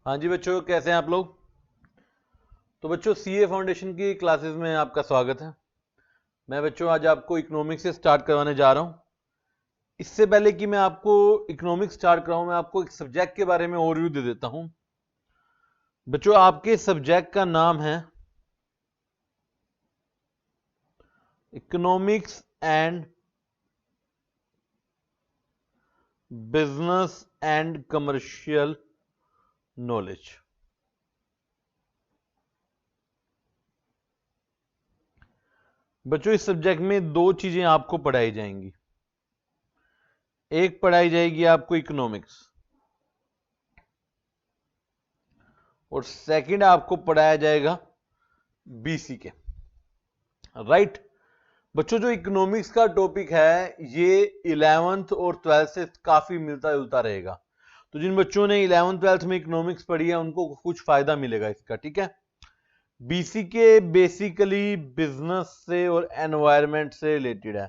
हाँ जी बच्चों, कैसे हैं आप लोग। तो बच्चों सीए फाउंडेशन की क्लासेस में आपका स्वागत है। मैं बच्चों आज आपको इकोनॉमिक्स से स्टार्ट करवाने जा रहा हूं। इससे पहले कि मैं आपको इकोनॉमिक्स स्टार्ट कराऊं, मैं आपको एक सब्जेक्ट के बारे में ओवरव्यू दे देता हूं। बच्चों आपके सब्जेक्ट का नाम है economics and business and commercial knowledge. बच्चों इस सब्जेक्ट में दो चीजें आपको पढ़ाई जाएंगी। एक पढ़ाई जाएगी आपको इकोनॉमिक्स और सेकंड आपको पढ़ाया जाएगा बीसी के। राइट बच्चों, जो इकोनॉमिक्स का टॉपिक है ये 11th और 12th से काफी मिलता जुलता रहेगा। तो जिन बच्चों ने 11th 12th में इकोनॉमिक्स पढ़ी है उनको कुछ फायदा मिलेगा इसका, ठीक है। बीसी के बेसिकली बिजनेस से और एनवायरनमेंट से रिलेटेड है।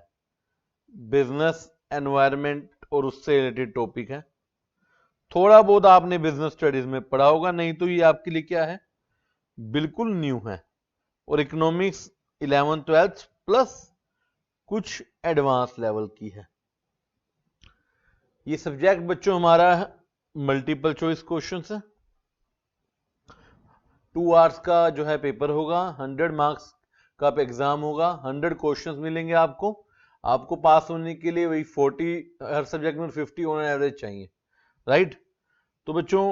बिजनेस, एनवायरनमेंट और उससे रिलेटेड टॉपिक है। थोड़ा बहुत आपने बिजनेस स्टडीज में पढ़ा होगा, नहीं तो ये आपके लिए क्या है, बिल्कुल न्यू है। और इकोनॉमिक्स 11th 12th प्लस कुछ एडवांस लेवल की है। ये सब्जेक्ट बच्चों हमारा मल्टीपल चॉइस क्वेश्चन है। 2 आवर्स का जो है पेपर होगा, 100 मार्क्स का एग्जाम होगा, 100 क्वेश्चंस मिलेंगे आपको। आपको पास होने के लिए वही 40 हर सब्जेक्ट में 50 ऑन एवरेज चाहिए। राइट, तो बच्चों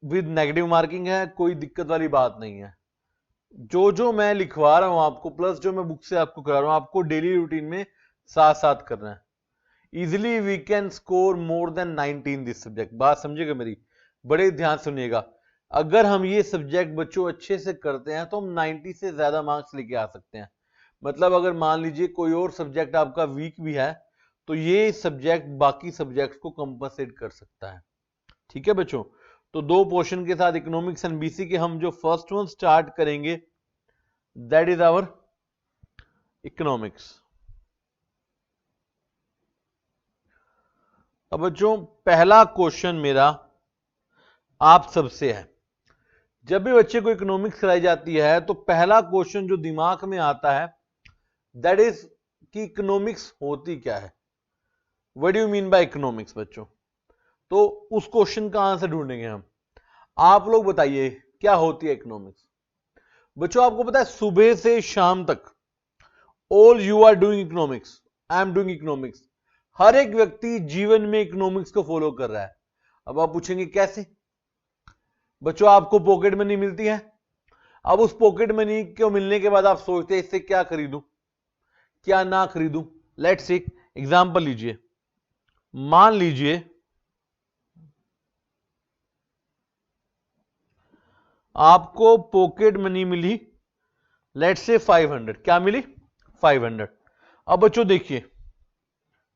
विद नेगेटिव मार्किंग है, कोई दिक्कत वाली बात नहीं है। जो मैं लिखवा रहा हूं आपको प्लस जो मैं बुक से आपको करा रहा हूं, आपको डेली रूटीन में साथ साथ करना है। Easily we can score more than 90 in this subject. बात समझिएगा मेरी, बड़े ध्यान सुनिएगा। अगर हम ये सब्जेक्ट बच्चों अच्छे से करते हैं तो हम 90 से ज्यादा मार्क्स लेके आ सकते हैं। मतलब अगर मान लीजिए कोई और सब्जेक्ट आपका वीक भी है तो ये सब्जेक्ट बाकी सब्जेक्ट को कंपनसेट कर सकता है। ठीक है बच्चों, तो दो पोर्शन के साथ इकोनॉमिक्स एंड बीसी के हम जो फर्स्ट वन स्टार्ट करेंगे दैट इज आवर इकोनॉमिक्स। अब बच्चों पहला क्वेश्चन मेरा आप सबसे है। जब भी बच्चे को इकोनॉमिक्स कराई जाती है तो पहला क्वेश्चन जो दिमाग में आता है दैट इज कि इकोनॉमिक्स होती क्या है। What do you mean by economics बच्चों। तो उस क्वेश्चन का आंसर ढूंढेंगे हम। आप लोग बताइए क्या होती है इकोनॉमिक्स। बच्चों आपको पता है सुबह से शाम तक all you are doing economics, I am doing economics. हर एक व्यक्ति जीवन में इकोनॉमिक्स को फॉलो कर रहा है। अब आप पूछेंगे कैसे। बच्चों आपको पॉकेट मनी मिलती है। अब उस पॉकेट मनी को मिलने के बाद आप सोचते हैं इससे क्या खरीदूं क्या ना खरीदूं। लेट्स एक एग्जांपल लीजिए। मान लीजिए आपको pocket money milli, let's say 500। क्या मिली? 500। अब बच्चों देखिए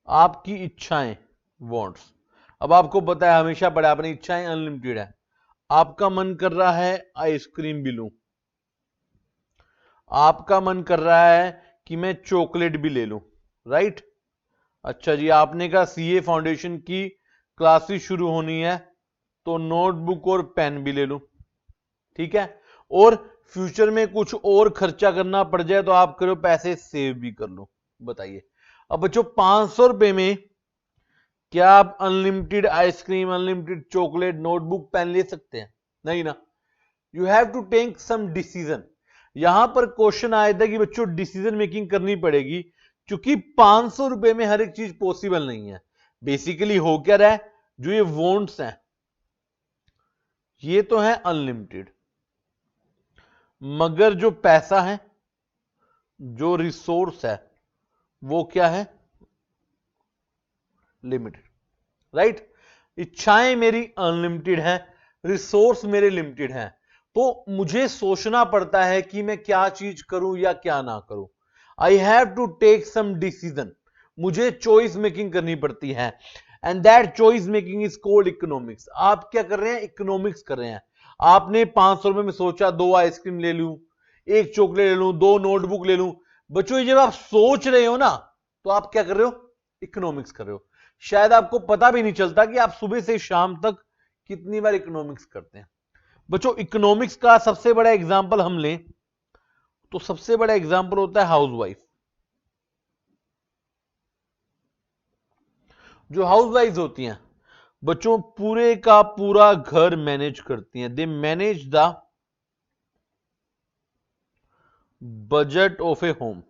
आपकी इच्छाएं, वांट्स। अब आपको पता है हमेशा बड़ा अपनी इच्छाएं अनलिमिटेड है। आपका मन कर रहा है आइसक्रीम भी लूं, आपका मन कर रहा है कि मैं चॉकलेट भी ले लूं। राइट, अच्छा जी, आपने कहा सीए फाउंडेशन की क्लासेस शुरू होनी है तो नोटबुक और पेन भी ले लूं। ठीक है, और फ्यूचर में कुछ और खर्चा करना पड़ जाए तो आप करो पैसे सेव भी कर लो। बताइए अब बच्चों 500 रुपए में क्या आप unlimited ice cream, unlimited chocolate, notebook, pen ले सकते हैं? नहीं ना। You have to take some decision. यहां पर क्वेश्चन आया था कि बच्चों डिसीजन मेकिंग करनी पड़ेगी क्योंकि 500 रुपए में हर एक चीज पॉसिबल नहीं है। बेसिकली हो क्या रहा है, जो ये वॉन्ट्स हैं ये तो है अनलिमिटेड, मगर जो पैसा है, जो रिसोर्स है वो क्या है? लिमिटेड। राइट, इच्छाएं मेरी अनलिमिटेड हैं, रिसोर्स मेरे लिमिटेड हैं। तो मुझे सोचना पड़ता है कि मैं क्या चीज करूं या क्या ना करूं। I have to take some decision. मुझे चॉइस मेकिंग करनी पड़ती है and that choice making is called economics. आप क्या कर रहे हैं? इकोनॉमिक्स कर रहे हैं। आपने 500 रुपए में सोचा 2 आइसक्रीम ले लूं, 1 चॉकलेट ले लूं, 2 नोटबुक ले लूं। बच्चों ये जब आप सोच रहे हो ना तो आप क्या कर रहे हो? इकोनॉमिक्स कर रहे हो। शायद आपको पता भी नहीं चलता कि आप सुबह से शाम तक कितनी बार इकोनॉमिक्स करते हैं। बच्चों इकोनॉमिक्स का सबसे बड़ा एग्जांपल हम लें तो सबसे बड़ा एग्जांपल होता है हाउसवाइफ। जो हाउसवाइफ होती हैं बच्चों पूरे का पूरा घर मैनेज करती हैं। They manage the budget of A home.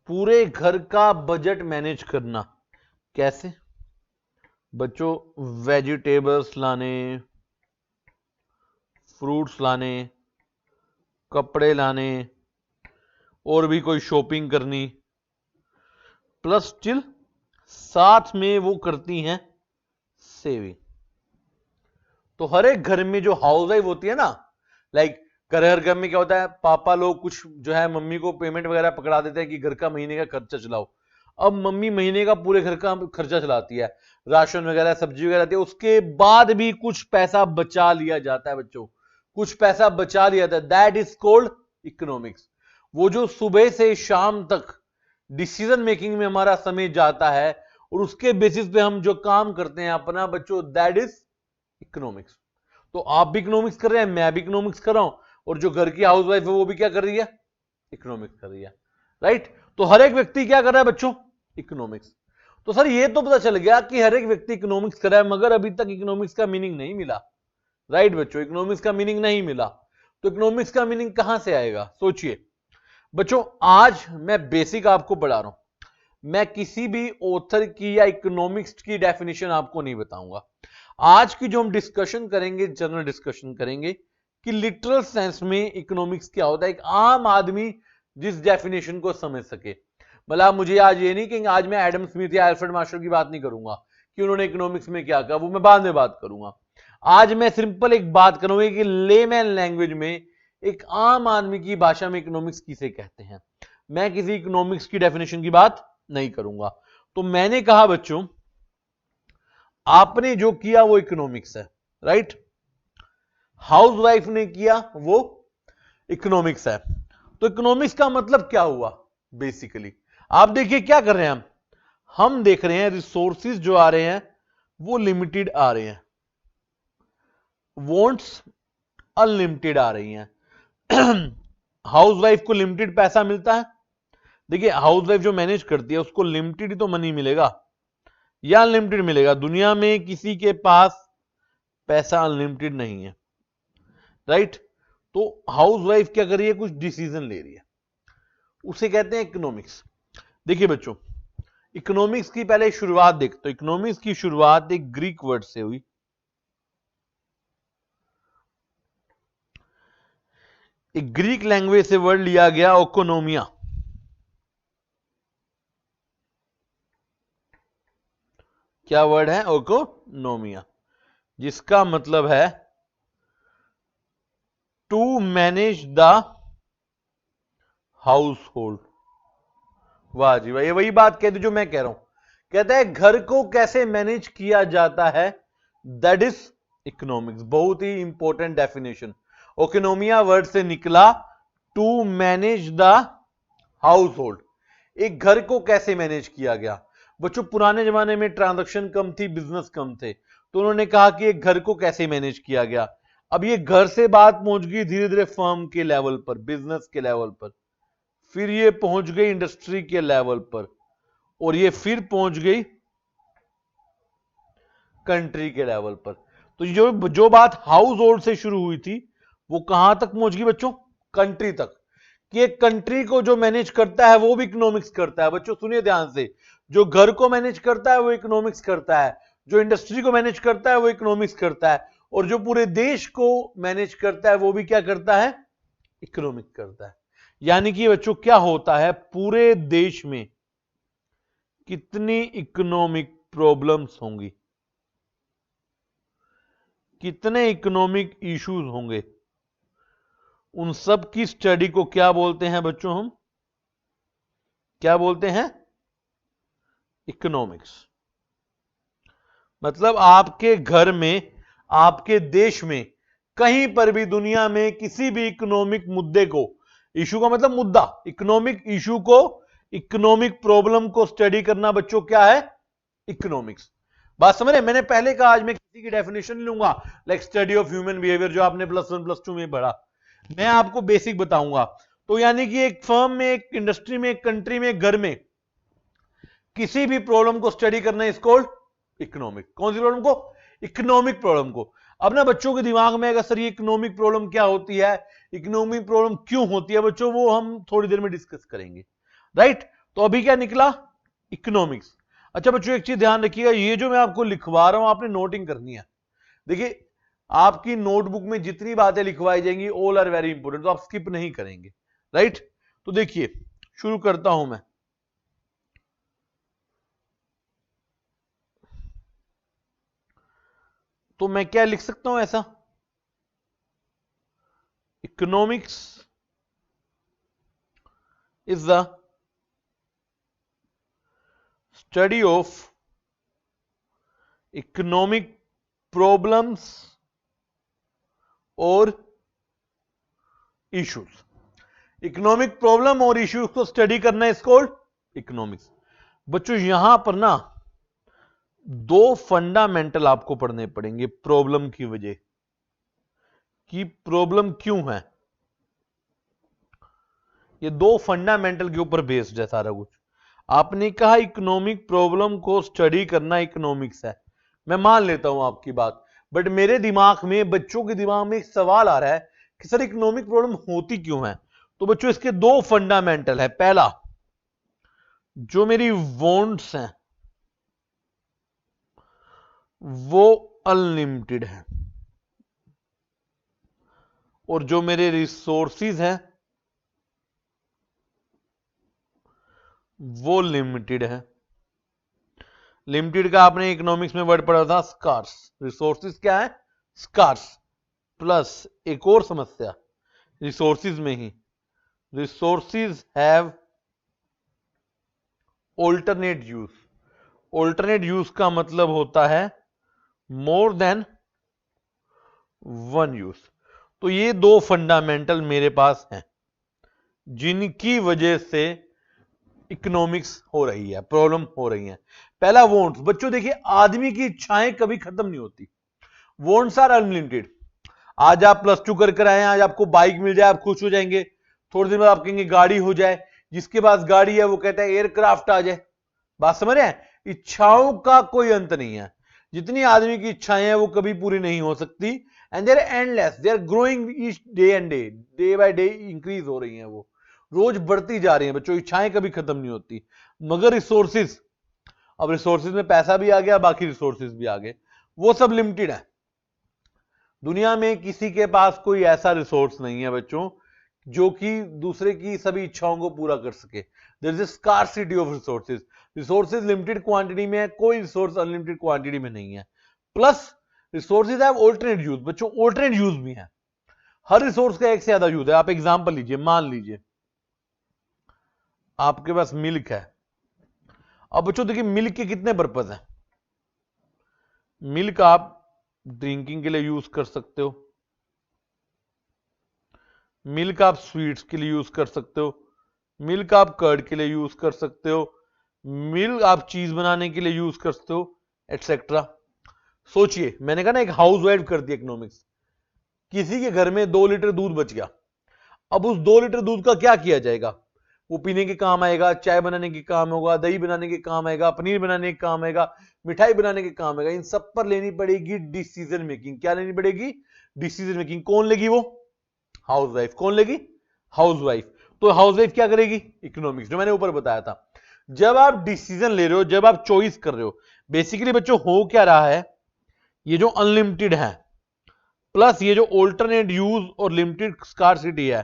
पूरे घर का बजट मैनेज करना कैसे बच्चों? वेजिटेबल्स लाने, फ्रूट्स लाने, कपड़े लाने, और भी कोई शॉपिंग करनी, प्लस स्टिल साथ में वो करती हैं सेविंग। तो हर एक घर में जो हाउसवाइफ होती है ना, लाइक हर घर में क्या होता है, पापा लोग कुछ जो है मम्मी को पेमेंट वगैरह पकड़ा देते हैं कि घर का महीने का खर्चा चलाओ। अब मम्मी महीने का पूरे घर का खर्चा चलाती है, राशन वगैरह सब्जी वगैरह आती है, उसके बाद भी कुछ पैसा बचा लिया जाता है बच्चों, कुछ पैसा बचा लिया जाता है। That is called economics. वो जो सुबह से शाम तक डिसीजन मेकिंग में हमारा समय जाता है और उसके बेसिस पे हम जो काम करते हैं अपना बच्चों, दैट इज इकोनॉमिक्स। तो आप भी इकोनॉमिक्स कर रहे हैं, मैं भी इकोनॉमिक्स कर रहा हूं, और जो घर की हाउसवाइफ है वो भी क्या कर रही है? इकोनॉमिक्स कर रही है, राइट। तो हर एक व्यक्ति क्या कर रहा है बच्चों? इकोनॉमिक्स। तो सर ये तो पता चल गया कि हर एक व्यक्ति इकोनॉमिक्स कर रहा है, मगर अभी तक इकोनॉमिक्स का मीनिंग नहीं मिला, राइट बच्चों? इकोनॉमिक्स का मीनिंग नहीं मिला। तो इकोनॉमिक्स का मीनिंग कहां से आएगा? सोचिए बच्चों, आज मैं बेसिक आपको पढ़ा रहा हूं, मैं किसी भी ऑथर की या इकोनॉमिक्स की डेफिनेशन आपको नहीं बताऊंगा। आज की जो हम डिस्कशन करेंगे, जनरल डिस्कशन करेंगे कि लिटरल सेंस में इकोनॉमिक्स क्या होता है, एक आम आदमी जिस डेफिनेशन को समझ सके। मतलब मुझे आज ये नहीं कि आज मैं एडम स्मिथ या अल्फ्रेड मार्शल की बात नहीं करूंगा कि उन्होंने इकोनॉमिक्स में क्या कहा, वो मैं बाद में बात करूंगा। आज मैं सिंपल एक बात करूंगा कि लेमैन लैंग्वेज में, एक आम आदमी की भाषा में इकोनॉमिक्स किसे कहते हैं। मैं किसी इकोनॉमिक्स की डेफिनेशन की बात नहीं करूंगा। तो मैंने कहा बच्चों, आपने जो किया वो इकोनॉमिक्स है, राइट। हाउसवाइफ ने किया वो इकोनॉमिक्स है। तो इकोनॉमिक्स का मतलब क्या हुआ? बेसिकली आप देखिए क्या कर रहे हैं हम देख रहे हैं रिसोर्सेज जो आ रहे हैं वो लिमिटेड आ रहे हैं, वॉन्ट्स अनलिमिटेड आ रही हैं। हाउसवाइफ को लिमिटेड पैसा मिलता है। देखिए हाउसवाइफ जो मैनेज करती है उसको लिमिटेड ही तो मनी मिलेगा या अनलिमिटेड मिलेगा? दुनिया में किसी के पास पैसा अनलिमिटेड नहीं है, राइट। तो हाउसवाइफ क्या कर रही है? कुछ डिसीजन ले रही है, उसे कहते हैं इकोनॉमिक्स। देखिए बच्चों, इकोनॉमिक्स की पहले शुरुआत देखते हो। इकोनॉमिक्स की शुरुआत एक ग्रीक वर्ड से हुई। एक ग्रीक लैंग्वेज से वर्ड लिया गया इकोनोमिया। क्या वर्ड है? इकोनोमिया, जिसका मतलब है to manage the household. वाह जी वाह, ये वही बात कहती जो मैं कह रहा हूं। कहता है घर को कैसे मैनेज किया जाता है, दैट इज इकोनॉमिक्स। बहुत ही इंपॉर्टेंट डेफिनेशन। इकोनोमिया वर्ड से निकला to manage the household. एक घर को कैसे मैनेज किया गया बच्चों? पुराने जमाने में ट्रांजैक्शन कम थी, बिजनेस कम थे, तो उन्होंने कहा कि एक घर को कैसे मैनेज किया गया। अब ये घर से बात पहुंच गई धीरे धीरे फर्म के लेवल पर, बिजनेस के लेवल पर, फिर ये पहुंच गई इंडस्ट्री के लेवल पर, और ये फिर पहुंच गई कंट्री के लेवल पर। तो जो बात हाउस होल्ड से शुरू हुई थी वो कहां तक पहुंच गई बच्चों? कंट्री तक। कि एक कंट्री को जो मैनेज करता है वो भी इकोनॉमिक्स करता है। बच्चों सुनिए ध्यान से, जो घर को मैनेज करता है वो इकोनॉमिक्स करता है, जो इंडस्ट्री को मैनेज करता है वो इकोनॉमिक्स करता है, और जो पूरे देश को मैनेज करता है वो भी क्या करता है? इकोनॉमिक्स करता है। यानी कि बच्चों क्या होता है, पूरे देश में कितनी इकोनॉमिक प्रॉब्लम्स होंगी, कितने इकोनॉमिक इश्यूज होंगे, उन सब की स्टडी को क्या बोलते हैं बच्चों? हम क्या बोलते हैं? इकोनॉमिक्स। मतलब आपके घर में, आपके देश में, कहीं पर भी दुनिया में किसी भी इकोनॉमिक मुद्दे को, इशू का मतलब मुद्दा, इकोनॉमिक इशू को, इकोनॉमिक प्रॉब्लम को स्टडी करना बच्चों क्या है? इकोनॉमिक्स। बात समझ रहे? मैंने पहले कहा आज मैं किसी की डेफिनेशन लूंगा, like study of human behaviour जो आपने +1 +2 में पढ़ा, मैं आपको बेसिक बताऊंगा। तो यानी कि एक फर्म में, एक इंडस्ट्री में, एक कंट्री में, एक घर में किसी भी प्रॉब्लम को स्टडी करना इज कॉल्ड इकोनॉमिक। कौन सी प्रॉब्लम को? इकोनॉमिक प्रॉब्लम को। अब ना बच्चों के दिमाग में अगर सर ये इकोनॉमिक प्रॉब्लम क्या होती है, इकोनॉमिक प्रॉब्लम क्यों होती है बच्चों, वो हम थोड़ी देर में डिस्कस करेंगे, राइट? तो अभी क्या निकला? इकोनॉमिक्स। अच्छा बच्चों एक चीज ध्यान रखिएगा, ये जो मैं आपको लिखवा रहा हूं आपने नोटिंग करनी है। देखिए आपकी नोटबुक में जितनी बातें लिखवाई जाएंगी ऑल आर वेरी इंपॉर्टेंट, तो आप स्किप नहीं करेंगे, राइट? तो देखिए शुरू करता हूं मैं। तो मैं क्या लिख सकता हूं ऐसा? Economics is the study of economic problems और इश्यूज। इकोनॉमिक प्रॉब्लम और इश्यूज को स्टडी करना इज कॉल्ड इकोनॉमिक्स। बच्चों यहां पर ना दो फंडामेंटल आपको पढ़ने पड़ेंगे प्रॉब्लम की वजह, कि प्रॉब्लम क्यों है। ये दो फंडामेंटल के ऊपर बेस्ड है सारा कुछ। आपने कहा इकोनॉमिक प्रॉब्लम को स्टडी करना इकोनॉमिक्स है, मैं मान लेता हूं आपकी बात, बट मेरे दिमाग में, बच्चों के दिमाग में एक सवाल आ रहा है कि सर इकोनॉमिक प्रॉब्लम होती क्यों है। तो बच्चों इसके दो फंडामेंटल है। पहला, जो मेरी वांट्स हैं वो अनलिमिटेड है, और जो मेरे रिसोर्सेज हैं वो लिमिटेड है। लिमिटेड का आपने इकोनॉमिक्स में वर्ड पढ़ा था स्कार्स। रिसोर्सेज क्या है? स्कार्स। प्लस एक और समस्या रिसोर्सेज में ही, resources have alternate use. Alternate use का मतलब होता है मोर देन वन यूज। तो ये दो फंडामेंटल मेरे पास हैं जिनकी वजह से इकोनॉमिक्स हो रही है, प्रॉब्लम हो रही है। पहला वॉन्ट्स। बच्चों देखिए आदमी की इच्छाएं कभी खत्म नहीं होती, वॉन्ट्स आर अनलिमिटेड। आज आप +2 कर आए हैं, आज आपको बाइक मिल जाए आप खुश हो जाएंगे, थोड़ी देर बाद आप कहेंगे गाड़ी हो जाए, जिसके पास गाड़ी है वो कहता है एयरक्राफ्ट आ जाए। बात समझ रहे हैं? इच्छाओं का कोई अंत नहीं है, जितनी आदमी की इच्छाएं हैं वो कभी पूरी नहीं हो सकती, and they are endless, they are growing each day and day, day by day increase हो रही हैं, वो रोज बढ़ती जा रही हैं बच्चों। इच्छाएं कभी खत्म नहीं होती। मगर रिसोर्सेज, अब रिसोर्सेज में पैसा भी आ गया, बाकी रिसोर्सेज भी आ गए, वो सब लिमिटेड है। दुनिया में किसी के पास कोई ऐसा रिसोर्स नहीं है बच्चों जो कि दूसरे की सभी इच्छाओं को पूरा कर सके। There is a scarcity of resources. Resources limited quantity में है, कोई रिसोर्स अनलिमिटेड क्वांटिटी में नहीं है। Plus resources have alternate use. बच्चों ऑल्टरनेट यूज भी है, हर रिसोर्स का एक से ज्यादा यूज है। आप एग्जांपल लीजिए, मान लीजिए आपके पास मिल्क है। अब बच्चों देखिए मिल्क के कितने पर्पज हैं। मिल्क आप ड्रिंकिंग के लिए यूज कर सकते हो, मिल्क आप स्वीट्स के लिए यूज कर सकते हो, मिल्क आप कर्ड के लिए यूज कर सकते हो, मिल्क आप चीज बनाने के लिए यूज कर सकते हो, एटसेट्रा। सोचिए, मैंने कहा ना एक हाउस वाइफ कर दी इकोनॉमिक्स, किसी के घर में 2 लीटर दूध बच गया। अब उस 2 लीटर दूध का क्या किया जाएगा? वो पीने के काम आएगा, चाय बनाने के काम होगा, दही बनाने के काम आएगा, पनीर बनाने के काम आएगा, मिठाई बनाने के काम आएगा। इन सब पर लेनी पड़ेगी डिसीजन मेकिंग। क्या लेनी पड़ेगी? Decision making. कौन लेगी? वो हाउस वाइफ। कौन लेगी? House wife. तो हाउस वाइफ क्या करेगी? इकोनॉमिक्स, जो मैंने ऊपर बताया था। जब आप डिसीजन ले रहे हो, जब आप चॉइस कर रहे हो, बेसिकली बच्चों हो क्या रहा है, ये जो अनलिमिटेड है प्लस ये जो ऑल्टरनेट यूज और लिमिटेड स्कार्सिटी है,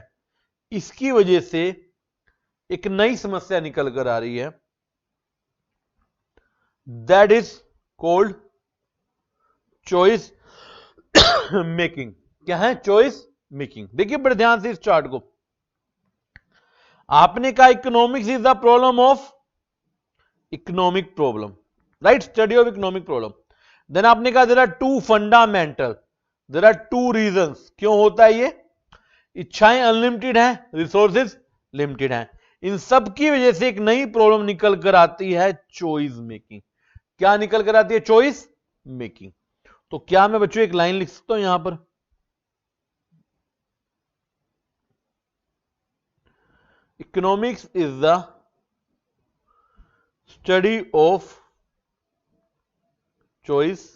इसकी वजह से एक नई समस्या निकल कर आ रही है, that is called choice making. क्या है? Choice making. देखिए बड़े ध्यान से इस चार्ट को। आपने कहा economics is the problem of economic problem, right? Study of economic problem. Then आपने कहा there are two fundamental, there are two reasons. क्यों होता है ये? इच्छाएं अनलिमिटेड हैं, रिसोर्सेज लिमिटेड हैं। इन सब की वजह से एक नई प्रॉब्लम निकल कर आती है, चॉइस मेकिंग। क्या निकल कर आती है? Choice making. तो क्या मैं बच्चों एक लाइन लिख सकता हूं यहां पर, economics is the study of choice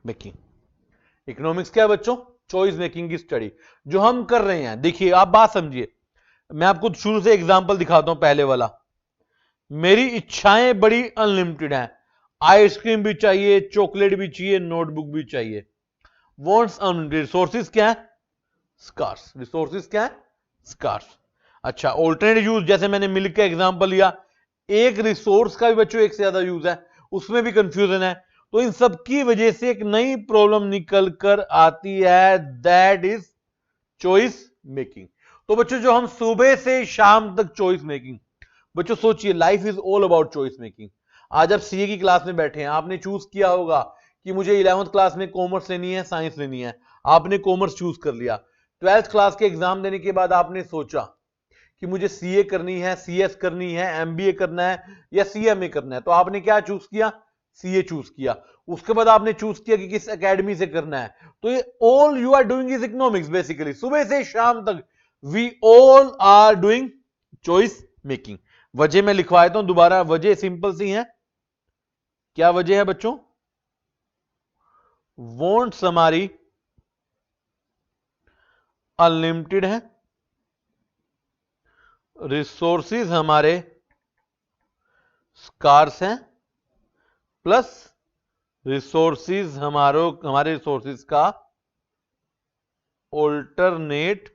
making. Economics क्या है बच्चों? चॉइस मेकिंग की स्टडी जो हम कर रहे हैं। देखिए आप बात समझिए, मैं आपको शुरू से एग्जांपल दिखाता हूं। पहले वाला, मेरी इच्छाएं बड़ी अनलिमिटेड हैं, आइसक्रीम भी चाहिए, चॉकलेट भी चाहिए, नोटबुक भी चाहिए। वॉन्ट्स अनलिमिटेड, रिसोर्सेज क्या है? स्कार्स। रिसोर्सेज क्या है? स्कार्स। अच्छा, ऑल्टरनेट यूज, जैसे मैंने मिल्क का एग्जांपल लिया, एक रिसोर्स का भी बच्चों एक से ज्यादा यूज है, उसमें भी कंफ्यूजन है। तो इन सब की वजह से एक नई प्रॉब्लम निकल कर आती है, दैट इज चॉइस मेकिंग। तो बच्चों जो हम सुबह से शाम तक चॉइस मेकिंग, बच्चों सोचिए life is all about choice making. आज आप सीए की क्लास में बैठे हैं, आपने चूज किया होगा कि मुझे 11th क्लास में कॉमर्स लेनी है, साइंस लेनी है, आपने कॉमर्स चूज कर लिया। 12th क्लास के एग्जाम देने के बाद आपने सोचा कि मुझे सीए करनी है, सीएस करनी है, एमबीए करना है या सीएमए करना है, तो आपने क्या चूज किया? सीए चूज किया। उसके बाद आपने चूज किया कि किस एकेडमी से करना है। तो ये all you are doing is economics basically. सुबह से शाम तक we all are doing choice making. वजह मैं लिखवा देता हूं दोबारा, वजह सिंपल सी है। क्या वजह है बच्चों? वॉन्ट्स हमारी अनलिमिटेड है, रिसोर्सेज हमारे स्कार्स हैं, प्लस रिसोर्सेज हमारे रिसोर्सेज का ऑल्टरनेट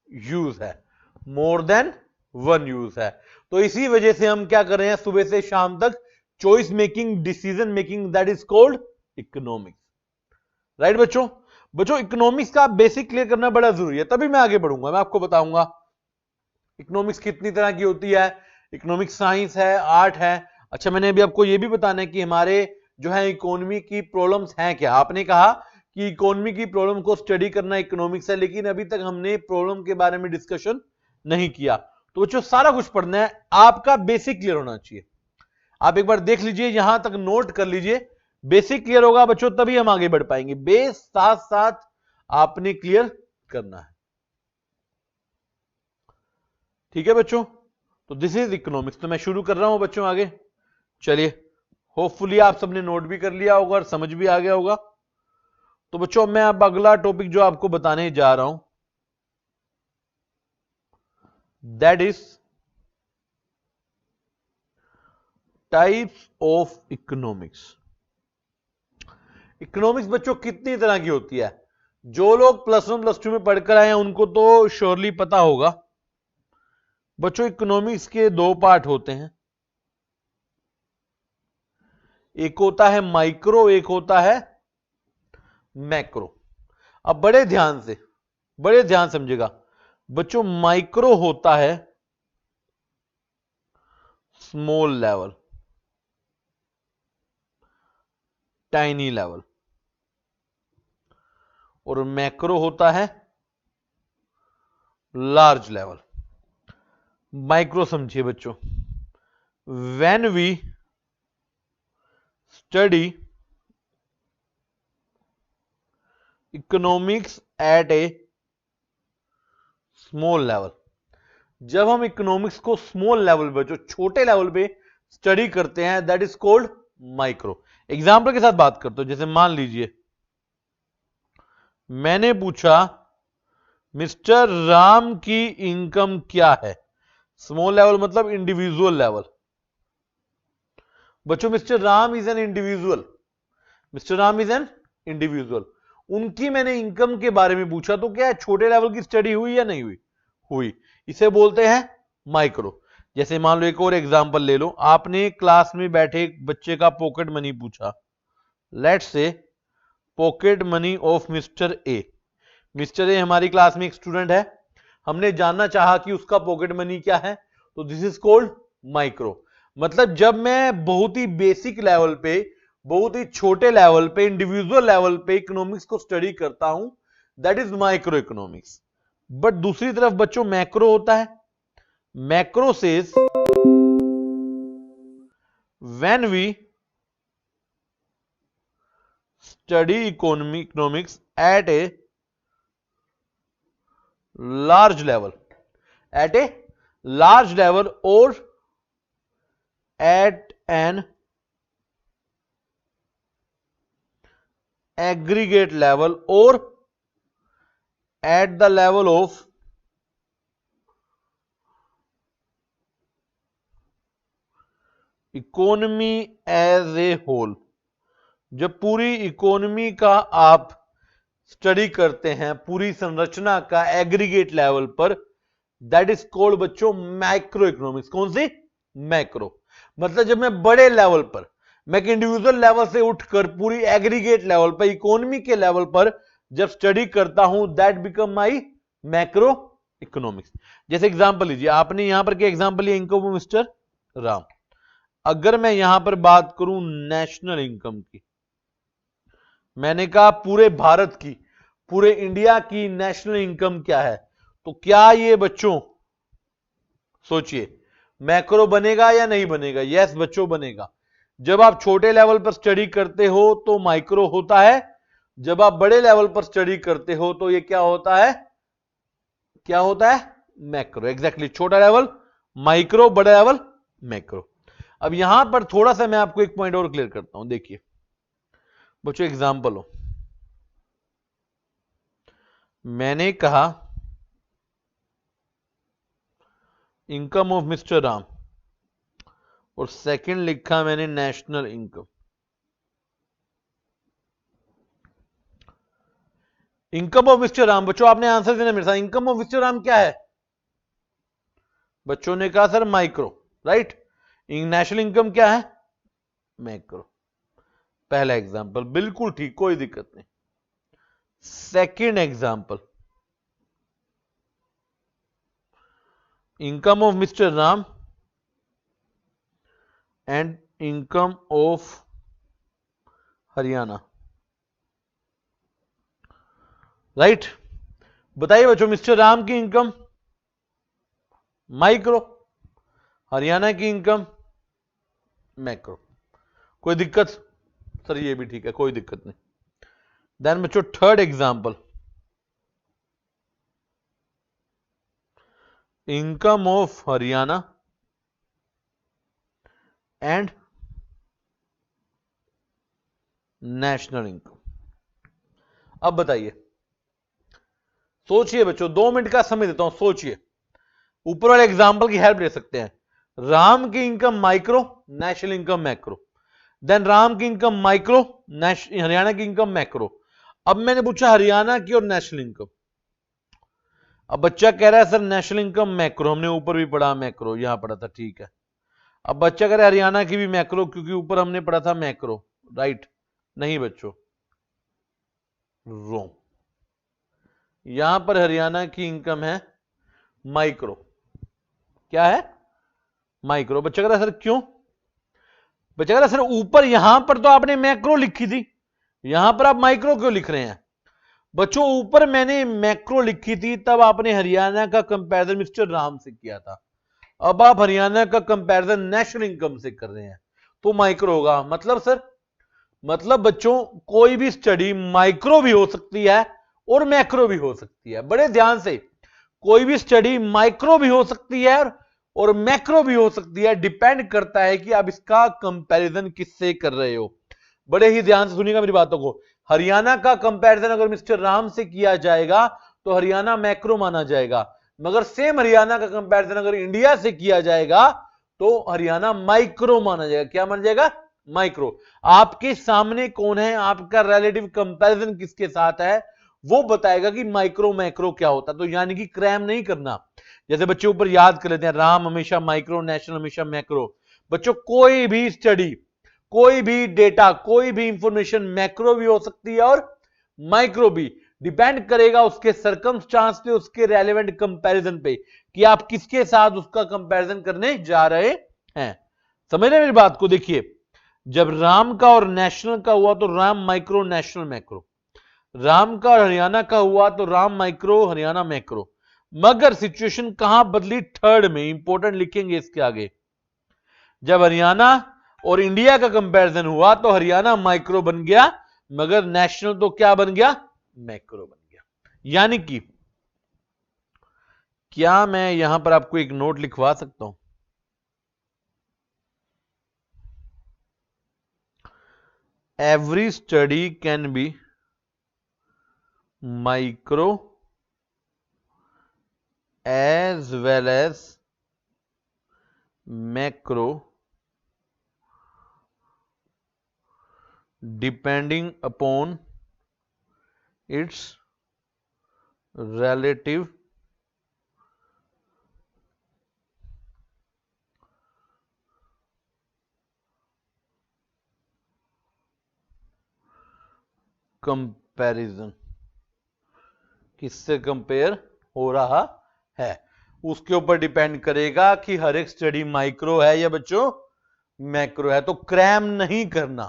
यूज है, मोर देन वन यूज है। तो इसी वजह से हम क्या कर रहे हैं सुबह से शाम तक? Choice making, decision making, that is called economics. Right बच्चों? बच्चों इकोनॉमिक्स का बेसिक क्लियर करना बड़ा जरूरी है, तभी मैं आगे बढ़ूंगा। मैं आपको बताऊंगा इकोनॉमिक्स कितनी तरह की होती है। इकोनॉमिक्स साइंस है, आर्ट है। अच्छा, मैंने अभी आपको यह भी बताना है कि हमारे जो है इकोनॉमी की प्रॉब्लम्स हैं क्या। आपने कहा कि इकोनॉमी की प्रॉब्लम को स्टडी करना इकोनॉमिक्स है, लेकिन अभी तक हमने प्रॉब्लम के बारे में डिस्कशन नहीं किया। तो बच्चों सारा कुछ पढ़ना है, आपका बेसिक क्लियर होना चाहिए। आप एक बार देख लीजिए, यहां तक नोट कर लीजिए, बेसिक क्लियर होगा बच्चों तभी हम आगे बढ़ पाएंगे। बेस साथ साथ आपने क्लियर करना है, ठीक है बच्चों? तो दिस इज इकोनॉमिक्स। तो मैं शुरू कर रहा हूं बच्चों आगे। चलिए, होपफुली आप सबने नोट भी कर लिया होगा और समझ भी आ गया होगा। तो बच्चों मैं अब अगला टॉपिक जो आपको बताने जा रहा हूं, that is types of economics. Economics बच्चों कितनी तरह की होती है? जो लोग +1 +2 में पढ़कर आए हैं उनको तो श्योरली पता होगा। बच्चों इकोनॉमिक्स के दो पार्ट होते हैं, एक होता है माइक्रो, एक होता है मैक्रो। अब बड़े ध्यान समझिएगा बच्चों, माइक्रो होता है स्मॉल लेवल, टाइनी लेवल, और मैक्रो होता है लार्ज लेवल। माइक्रो समझिए बच्चों, when we study economics at a small level, जब हम इकोनॉमिक्स को स्मॉल लेवल पे, जो छोटे लेवल पे स्टडी करते हैं, that is called micro. Example के साथ बात करते हो, जैसे मान लीजिए मैंने पूछा मिस्टर राम की इनकम क्या है। स्मॉल लेवल मतलब इंडिविजुअल लेवल। बच्चों mister Ram is an individual, mister Ram is an individual. उनकी मैंने इनकम के बारे में पूछा, तो क्या है, छोटे लेवल की स्टडी हुई या नहीं हुई? हुई। इसे बोलते हैं माइक्रो। जैसे मान लो एक और एग्जांपल ले लो, आपने क्लास में बैठे एक बच्चे का पॉकेट मनी पूछा, let's say pocket money of mister A. Mister A हमारी क्लास में एक स्टूडेंट है, हमने जानना चाहा कि उसका पॉकेट मनी क्या है, तो दिस इज कॉल्ड माइक्रो। मतलब जब मैं बहुत ही बेसिक लेवल पे, बहुत ही छोटे लेवल पे, इंडिविजुअल लेवल पे इकोनॉमिक्स को स्टडी करता हूं, that is micro economics. But दूसरी तरफ बच्चों मैक्रो होता है, macro says when we study economics at a large level or at an aggregate level or at the level of economy as a whole, जब पूरी economy का आप study करते हैं, पूरी संरचना का एग्रीगेट लेवल पर, दैट इज कॉल्ड बच्चों मैक्रो इकोनॉमिक्स। कौन सी? मैक्रो। मतलब जब मैं बड़े लेवल पर, मैं एक इंडिविजुअल लेवल से उठकर पूरी एग्रीगेट लेवल पर, इकोनॉमी के लेवल पर जब स्टडी करता हूं, that become my macro economics. जैसे एग्जांपल लीजिए, आपने यहां पर क्या एग्जांपल लिया? Income of mister Ram. अगर मैं यहां पर बात करूं नेशनल इनकम की, मैंने कहा पूरे भारत की, पूरे इंडिया की नेशनल इनकम क्या है, तो क्या ये बच्चों सोचिए मैक्रो बनेगा या नहीं बनेगा? यस बच्चों बनेगा। जब आप छोटे लेवल पर स्टडी करते हो तो माइक्रो होता है, जब आप बड़े लेवल पर स्टडी करते हो तो ये क्या होता है? क्या होता है? मैक्रो। एग्जैक्टली, छोटा लेवल माइक्रो, बड़ा लेवल मैक्रो। अब यहां पर थोड़ा सा मैं आपको एक पॉइंट और क्लियर करता हूं। देखिए बच्चों, एग्जांपल हो, मैंने कहा इनकम ऑफ मिस्टर राम और सेकंड लिखा मैंने national income. Income of mister Ram, बच्चों आपने आंसर देना मेरे साथ। इनकम ऑफ मिस्टर राम क्या है? बच्चों ने कहा sir micro, right. National income क्या है? मैक्रो। पहला एग्जांपल बिल्कुल ठीक, कोई दिक्कत नहीं। Second example, income of mister Ram and income of Haryana, right. बताइए बच्चों, मिस्टर राम की इनकम माइक्रो, हरियाणा की इनकम मैक्रो। कोई दिक्कत? सर ये भी ठीक है, कोई दिक्कत नहीं। देन बच्चों third example, income of Haryana and national income. अब बताइए, सोचिए बच्चों, 2 मिनट का समय देता हूं, सोचिए। ऊपर वाले एग्जांपल की हेल्प ले सकते हैं। राम की income micro, national income macro. Then Ram की इनकम माइक्रो, हरियाणा की इनकम मैक्रो। अब मैंने पूछा हरियाणा की और नेशनल इनकम। अब बच्चा कह रहा है सर नेशनल इनकम मैक्रो, हमने ऊपर भी पढ़ा मैक्रो, यहां पढ़ा था, ठीक है। अब बच्चा कह रहा है हरियाणा की भी मैक्रो, क्योंकि ऊपर हमने पढ़ा था मैक्रो, राइट। नहीं बच्चों, रोंग। यहां पर हरियाणा की इनकम है माइक्रो। क्या है? माइक्रो। बच्चा कह रहा है सर क्यों? बच्चा कह रहा है सर ऊपर यहां पर तो आपने मैक्रो लिखी थी, यहां पर आप माइक्रो क्यों लिख रहे हैं? बच्चों ऊपर मैंने मैक्रो लिखी थी, तब आपने हरियाणा का कंपैरिजन मिस्टर राम से किया था। अब आप हरियाणा का कंपैरिजन नेशनल इनकम से कर रहे हैं, तो माइक्रो होगा। मतलब सर, मतलब बच्चों कोई भी स्टडी माइक्रो भी हो सकती है और मैक्रो भी हो सकती है। बड़े ध्यान से, कोई भी स्टडी माइक्रो भी हो सकती है और मैक्रो भी हो सकती है, डिपेंड करता है कि आप इसका कंपैरिजन किससे कर रहे हो। बड़े ही ध्यान से सुनिएगा मेरी बातों को। हरियाणा का कंपैरिजन अगर मिस्टर राम से किया जाएगा तो हरियाणा मैक्रो माना जाएगा, मगर सेम हरियाणा का कंपैरिजन अगर इंडिया से किया जाएगा तो हरियाणा माइक्रो माना जाएगा। क्या माना जाएगा? माइक्रो। आपके सामने कौन है, आपका रिलेटिव कंपैरिजन किसके साथ है, वो बताएगा कि माइक्रो मैक्रो क्या होता है। तो यानी कि क्रैम नहीं करना। जैसे बच्चे ऊपर याद कर लेते हैं, राम हमेशा माइक्रो, नेशनल हमेशा मैक्रो। बच्चों कोई भी स्टडी, कोई भी डेटा, कोई भी इंफॉर्मेशन मैक्रो भी हो सकती है और माइक्रो भी। डिपेंड करेगा उसके सर्कमस्टांस पे, उसके रेलेवेंट कंपैरिजन पे, कि आप किसके साथ उसका कंपैरिजन करने जा रहे हैं। समझ रहे मेरी बात को? देखिए, जब राम का और नेशनल का हुआ तो Ram micro, national macro. Ram का और हरियाणा का हुआ तो राम माइक्रो, हरियाणा मैक्रो। मगर सिचुएशन कहां बदली? थर्ड में। इंपॉर्टेंट लिखेंगे इसके आगे। जब हरियाणा और इंडिया का कंपैरिजन हुआ तो हरियाणा माइक्रो बन गया, मगर नेशनल तो क्या बन गया, मैक्रो बन गया। यानी कि क्या मैं यहां पर आपको एक नोट लिखवा सकता हूं, every study can be micro as well as macro depending upon its relative comparison, किससे कंपेयर हो रहा है उसके ऊपर डिपेंड करेगा कि हर एक स्टडी माइक्रो है या बच्चों मैक्रो है। तो क्रैम नहीं करना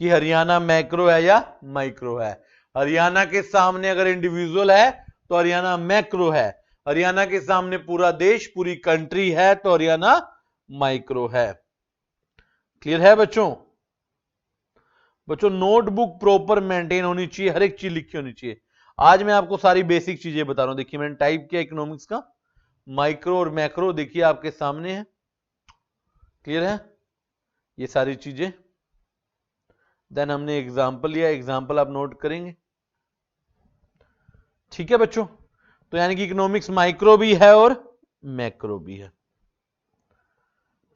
कि हरियाणा मैक्रो है या माइक्रो है। हरियाणा के सामने अगर इंडिविजुअल है तो हरियाणा मैक्रो है, हरियाणा के सामने पूरा देश पूरी कंट्री है तो हरियाणा माइक्रो है। क्लियर है बच्चों? बच्चों नोटबुक प्रॉपर मेंटेन होनी चाहिए, हर एक चीज लिखी होनी चाहिए। आज मैं आपको सारी बेसिक चीजें बता रहा हूं। देखिए मैंने टाइप किया इकोनॉमिक्स का माइक्रो और मैक्रो, देखिए आपके सामने है। क्लियर है ये सारी चीजें। देन हमने एग्जाम्पल लिया, एग्जाम्पल आप नोट करेंगे। ठीक है बच्चों, तो यानी कि इकोनॉमिक्स माइक्रो भी है और मैक्रो भी है।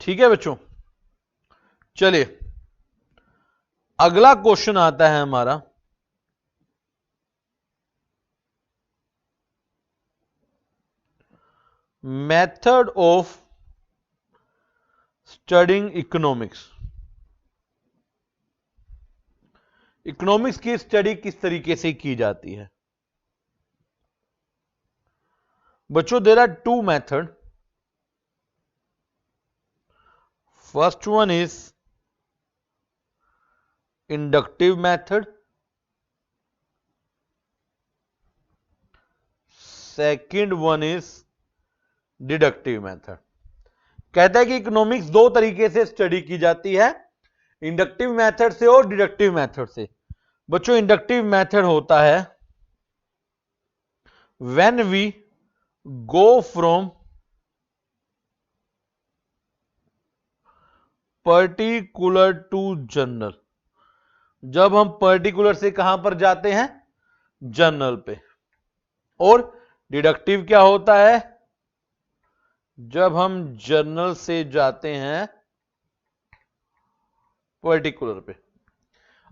ठीक है बच्चों, चलिए अगला क्वेश्चन आता है हमारा, method of studying economics. Economics की स्टडी किस तरीके से की जाती है बच्चों? There are two method. First one is inductive method, second one is deductive method. कहता है कि इकोनॉमिक्स दो तरीके से स्टडी की जाती है, इंडक्टिव मेथड से और डिडक्टिव मेथड से। बच्चों इंडक्टिव मेथड होता है when we go from particular to general. जब हम पर्टिकुलर से कहां पर जाते हैं? जनरल पे। और डिडक्टिव क्या होता है? जब हम जनरल से जाते हैं पर्टिकुलर पे।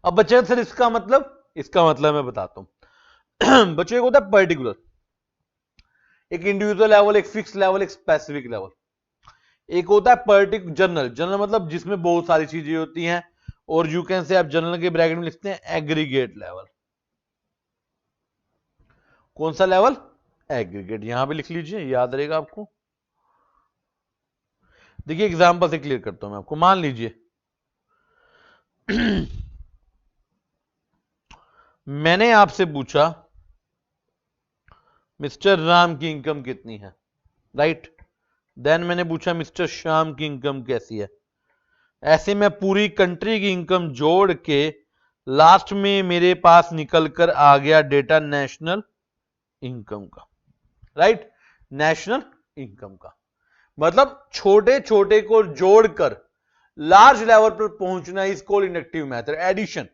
अब बच्चे सर इसका मतलब मैं बताता हूं। बच्चों एक होता है पर्टिकुलर, एक इंडिविजुअल लेवल, एक फिक्स लेवल, एक स्पेसिफिक लेवल। एक होता है पर्टिकुलर जनरल। जनरल मतलब जिसमें बहुत सारी चीजें होती हैं, और यू कैन से आप जनरल के ब्रैकेट में लिखते हैं एग्रीगेट लेवल। कौन सा लेवल? एग्रीगेट। यहां पे लिख लीजिए, याद रहेगा आपको। देखिए एग्जांपल से क्लियर करता हूं मैं आपको। मान लीजिए मैंने आपसे पूछा मिस्टर राम की इनकम कितनी है, राइट? देन मैंने पूछा मिस्टर श्याम की इनकम कैसी है। ऐसे मैं पूरी कंट्री की इनकम जोड़ के लास्ट में मेरे पास निकल कर आ गया डेटा नेशनल इनकम का, राइट? नेशनल इनकम का मतलब छोटे छोटे को जोड़कर लार्ज लेवल पर पहुंचना is called inductive method. Addition.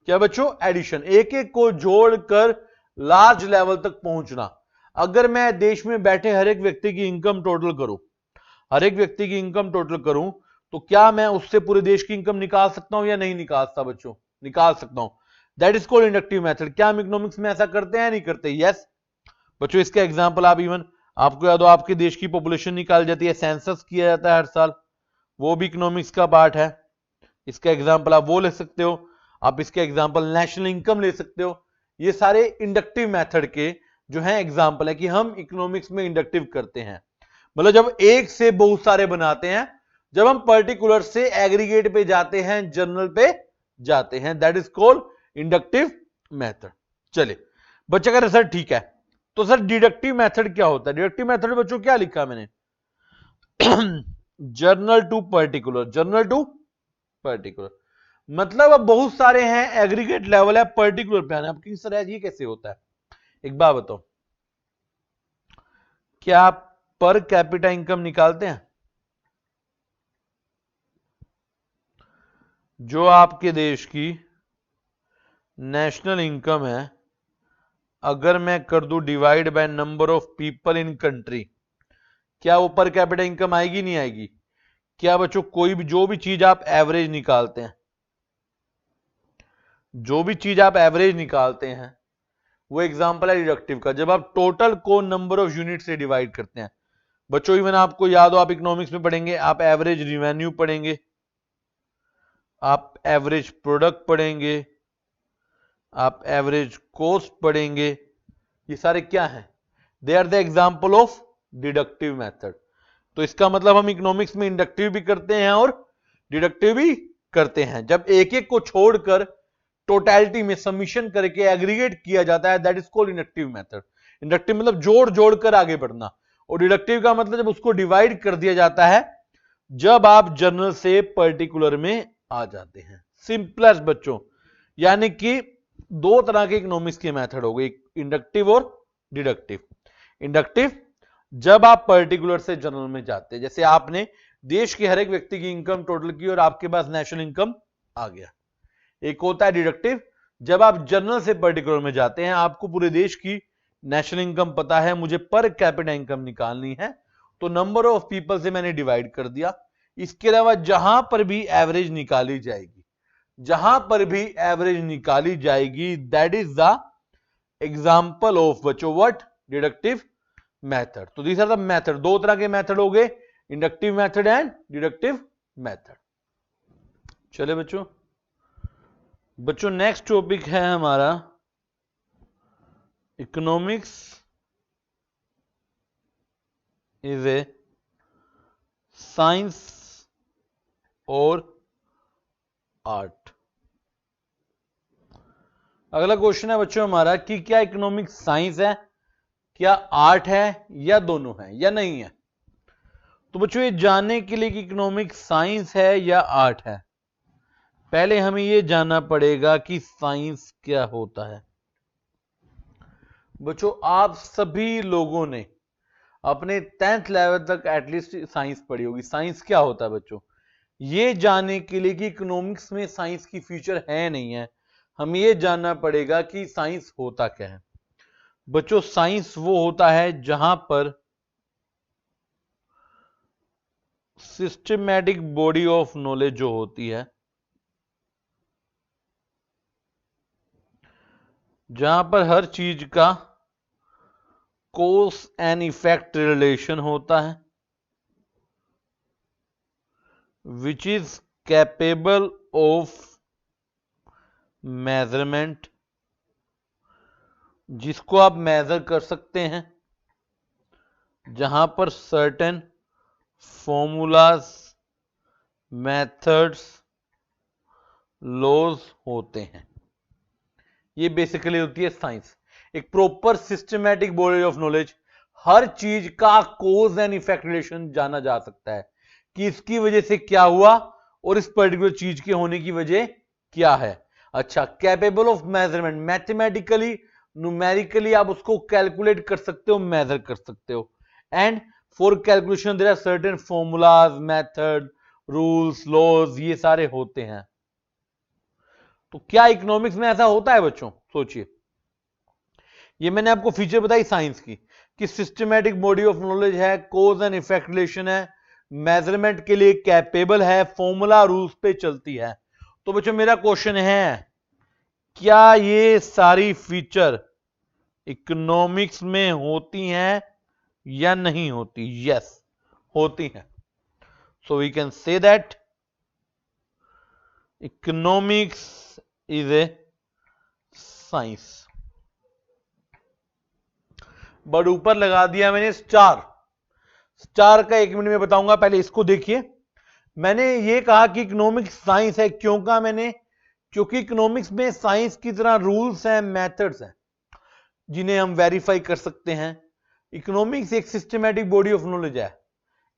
क्या बच्चों? एडिशन। एक एक को जोड़कर लार्ज लेवल तक पहुंचना। अगर मैं देश में बैठे हर एक व्यक्ति की इनकम टोटल करूं, तो क्या मैं उससे पूरे देश की इनकम निकाल सकता हूं या नहीं निकाल सकता बच्चों? निकाल सकता हूं। That is called inductive method. क्या हम इकोनॉमिक्स में ऐसा करते हैं? नहीं करते। यस बच्चों, इसका एग्जांपल आप इवन आपको याद हो, आपके देश की पॉपुलेशन निकाल जाती है, सेंसस किया जाता है हर साल, वो भी इकोनॉमिक्स का पार्ट है। इसका एग्जांपल आप वो ले सकते हो, आप इसके एग्जांपल नेशनल इनकम ले सकते हो। ये सारे इंडक्टिव मेथड के जो है एग्जांपल है कि हम इकोनॉमिक्स में इंडक्टिव करते हैं। मतलब जब एक से बहुत सारे बनाते हैं, जब हम पर्टिकुलर से एग्रीगेट पे जाते हैं, जनरल पे जाते हैं, that is called inductive method. चलिए बच्चे का सर ठीक है, तो सर डिडक्टिव मेथड क्या होता है? डिडक्टिव मेथड बच्चों क्या लिखा मैंने? General to particular, general to particular, मतलब अब बहुत सारे हैं, एग्रीगेट लेवल है, पर्टिकुलर पे आना। अब किस तरह ये कैसे होता है, एक बात बताओ, क्या आप पर कैपिटा इनकम निकालते हैं? जो आपके देश की नेशनल इनकम है, अगर मैं कर दूं divide by number of people in country, क्या वो पर कैपिटा इनकम आएगी नहीं आएगी? क्या बच्चों कोई भी जो भी चीज आप एवरेज निकालते हैं, जो भी चीज आप एवरेज निकालते हैं, वो एग्जांपल है डिडक्टिव का, जब आप टोटल को नंबर ऑफ यूनिट से डिवाइड करते हैं। बच्चों इवन आपको याद हो, आप इकोनॉमिक्स में पढ़ेंगे, आप एवरेज रिवेन्यू पढ़ेंगे, आप एवरेज प्रोडक्ट पढ़ेंगे, आप एवरेज कॉस्ट पढ़ेंगे, ये सारे क्या हैं? They are the example of deductive method. तो इसका मतलब हम इकोनॉमिक्स में इंडक्टिव भी करते हैं और डिडक्टिव भी करते हैं। जब एक एक को छोड़कर टोटलिटी में समीशन करके एग्रीगेट किया जाता है, that is called inductive method. Inductive मतलब जोड़ जोड़कर आगे बढ़ना, और डिडक्टिव का मतलब जब उसको डिवाइड कर दिया जाता है, जब आप जनरल से पर्टिकुलर में आ जाते हैं। सिंपलेस्ट बच्चों, यानी कि दो तरह के इकोनॉमिक्स के मेथड हो गए, इंडक्टिव और डिडक्टिव। इंडक्टिव जब आप पर्टिकुलर से जनरल में जाते हैं, जैसे आपने देश के हर एक व्यक्ति की इनकम टोटल की और आपके पास नेशनल इनकम आ गया। एक होता है डिडक्टिव, जब आप जनरल से पर्टिकुलर में जाते हैं, आपको पूरे देश की नेशनल इनकम पता है, मुझे पर कैपिटा इनकम निकालनी है, तो नंबर ऑफ पीपल से मैंने डिवाइड कर दिया। इसके अलावा जहां पर भी एवरेज निकाली जाएगी, जहां पर भी एवरेज निकाली जाएगी, that is the example of बच्चों व्हाट? Deductive method. तो दीज आर द मेथड, दो तरह के मेथड हो गए, inductive method and deductive method. चले बच्चों, नेक्स्ट टॉपिक है हमारा इकोनॉमिक्स इज ए साइंस और आर्ट। अगला क्वेश्चन है बच्चों हमारा कि क्या इकोनॉमिक्स साइंस है, क्या आर्ट है, या दोनों है या नहीं है? तो बच्चों ये जानने के लिए कि इकोनॉमिक्स साइंस है या आर्ट है, पहले हमें ये जानना पड़ेगा कि साइंस क्या होता है। बच्चों आप सभी लोगों ने अपने 10th लेवल तक एटलीस्ट साइंस पढ़ी होगी। साइंस क्या होता है बच्चों? ये जानने के लिए कि इकोनॉमिक्स में साइंस की फ्यूचर है नहीं है, हमें ये जानना पड़ेगा कि साइंस होता क्या है। बच्चों साइंस वो होता है जहां पर सिस्टमैटिक बॉडी ऑफ नॉलेज जो होती है, जहां पर हर चीज का कॉज एंड इफेक्ट रिलेशन होता है, which is capable of measurement, जिसको आप मेजर कर सकते हैं, जहां पर सर्टेन फॉर्मूलाज, मेथड्स, लॉज होते हैं। ये बेसिकली होती है साइंस, एक proper systematic body of knowledge. हर चीज का कॉज एंड इफेक्ट रिलेशन जाना जा सकता है कि इसकी वजह से क्या हुआ और इस पर्टिकुलर चीज के होने की वजह क्या है। अच्छा, capable of measurement, mathematically numerically आप उसको कैलकुलेट कर सकते हो, मेजर कर सकते हो। And for calculation there are certain formulas, method, rules, laws, ये सारे होते हैं। तो क्या इकोनॉमिक्स में ऐसा होता है बच्चों? सोचिए, ये मैंने आपको फीचर बताई साइंस की कि सिस्टमैटिक बॉडी ऑफ नॉलेज है, कॉज एंड इफेक्ट रिलेशन है, मेजरमेंट के लिए कैपेबल है, फॉर्मूला रूल्स पे चलती है। तो बच्चों मेरा क्वेश्चन है, क्या ये सारी फीचर इकोनॉमिक्स में होती हैं या नहीं होती? यस, होती हैं। So we can say that economics is a science. But ऊपर लगा दिया मैंने स्टार। स्टार का 1 मिनट में बताऊंगा, पहले इसको देखिए। मैंने ये कहा कि इकोनॉमिक्स साइंस है, क्यों कहा मैंने? क्योंकि इकोनॉमिक्स में साइंस की तरह रूल्स हैं, मेथड्स हैं, जिन्हें हम वेरीफाई कर सकते हैं। इकोनॉमिक्स एक सिस्टमैटिक बॉडी ऑफ नॉलेज है,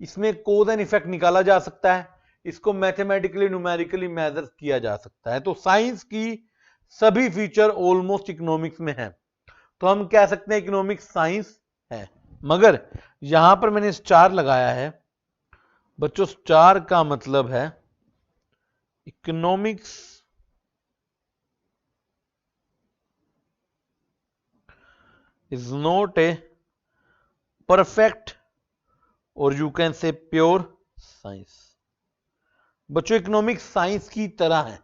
इसमें कॉज एंड इफेक्ट निकाला जा सकता है, इसको मैथमेटिकली न्यूमेरिकली मेजर किया जा सकता है। तो साइंस की सभी फीचर ऑलमोस्ट इकोनॉमिक्स में है, तो हम कह सकते हैं इकोनॉमिक्स साइंस है। मगर यहां पर मैंने स्टार लगाया है बच्चों, स्टार का मतलब है economics is not a perfect और you can say pure science. बच्चों इकोनॉमिक्स साइंस की तरह है,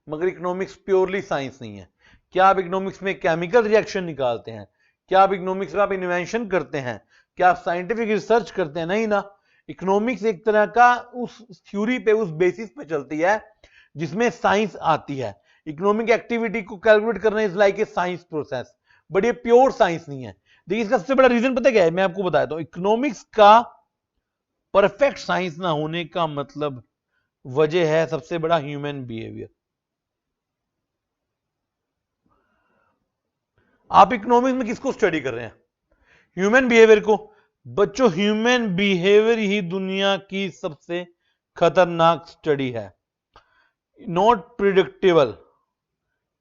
मगर इकोनॉमिक्स प्योरली साइंस नहीं है। क्या आप इकोनॉमिक्स में केमिकल रिएक्शन निकालते हैं? क्या आप इकोनॉमिक्स में आप इन्वेंशन करते हैं? क्या आप साइंटिफिक रिसर्च करते हैं? नहीं ना। इकोनॉमिक्स एक तरह का उस थ्योरी पे, उस बेसिस पे चलती है जिसमें साइंस आती है। इकोनॉमिक एक्टिविटी को कैलकुलेट करना is like a science process, but ये प्योर साइंस नहीं है। देखिए इसका सबसे बड़ा रीजन पता क्या है, मैं आपको बताता हूं। इकोनॉमिक्स का परफेक्ट साइंस ना होने का मतलब, वजह है सबसे बड़ा ह्यूमन बिहेवियर। आप इकोनॉमिक्स में किसको स्टडी कर रहे हैं? ह्यूमन बिहेवियर को। बच्चों ह्यूमन बिहेवियर ही दुनिया की सबसे खतरनाक स्टडी है। Not predictable.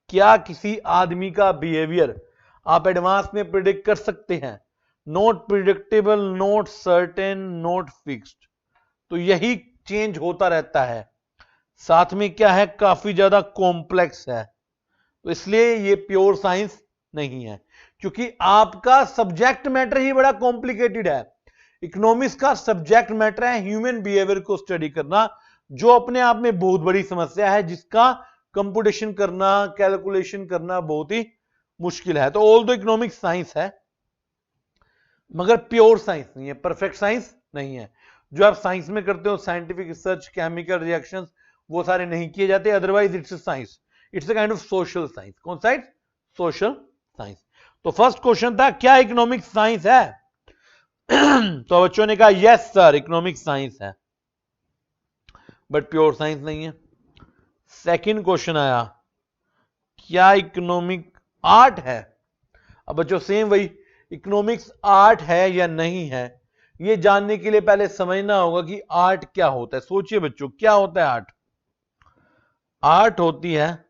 क्या किसी आदमी का बिहेवियर आप एडवांस में प्रिडिक्ट कर सकते हैं? Not predictable, not certain, not fixed. तो यही चेंज होता रहता है। साथ में क्या है, काफी ज्यादा कॉम्प्लेक्स है। तो इसलिए ये प्योर साइंस नहीं है, क्योंकि आपका सब्जेक्ट मैटर ही बड़ा कॉम्प्लिकेटेड है। इकोनॉमिक्स का सब्जेक्ट मैटर है ह्यूमन बिहेवियर को स्टडी करना, जो अपने आप में बहुत बड़ी समस्या है, जिसका कंप्यूटेशन करना, कैलकुलेशन करना बहुत ही मुश्किल है। तो ऑल दो इकोनॉमिक्स साइंस है, मगर प्योर साइंस नहीं है, परफेक्ट साइंस नहीं है। जो आप साइंस में करते हो, साइंटिफिक रिसर्च, केमिकल रिएक्शंस, वो सारे नहीं किए जाते, otherwise it's science, it's a kind of social science. कौन साइंस? Social science. तो फर्स्ट क्वेश्चन था क्या इकोनॉमिक्स साइंस है? तो बच्चों ने कहा यस सर इकोनॉमिक्स साइंस है, बट प्योर साइंस नहीं है। सेकंड क्वेश्चन आया क्या इकोनॉमिक आर्ट है? अब बच्चों सेम वही, इकोनॉमिक्स आर्ट है या नहीं है, ये जानने के लिए पहले समझना होगा कि आर्ट क्या होता है। सोचिए बच्चों, क्या होता है आर्ट? आर्ट होती है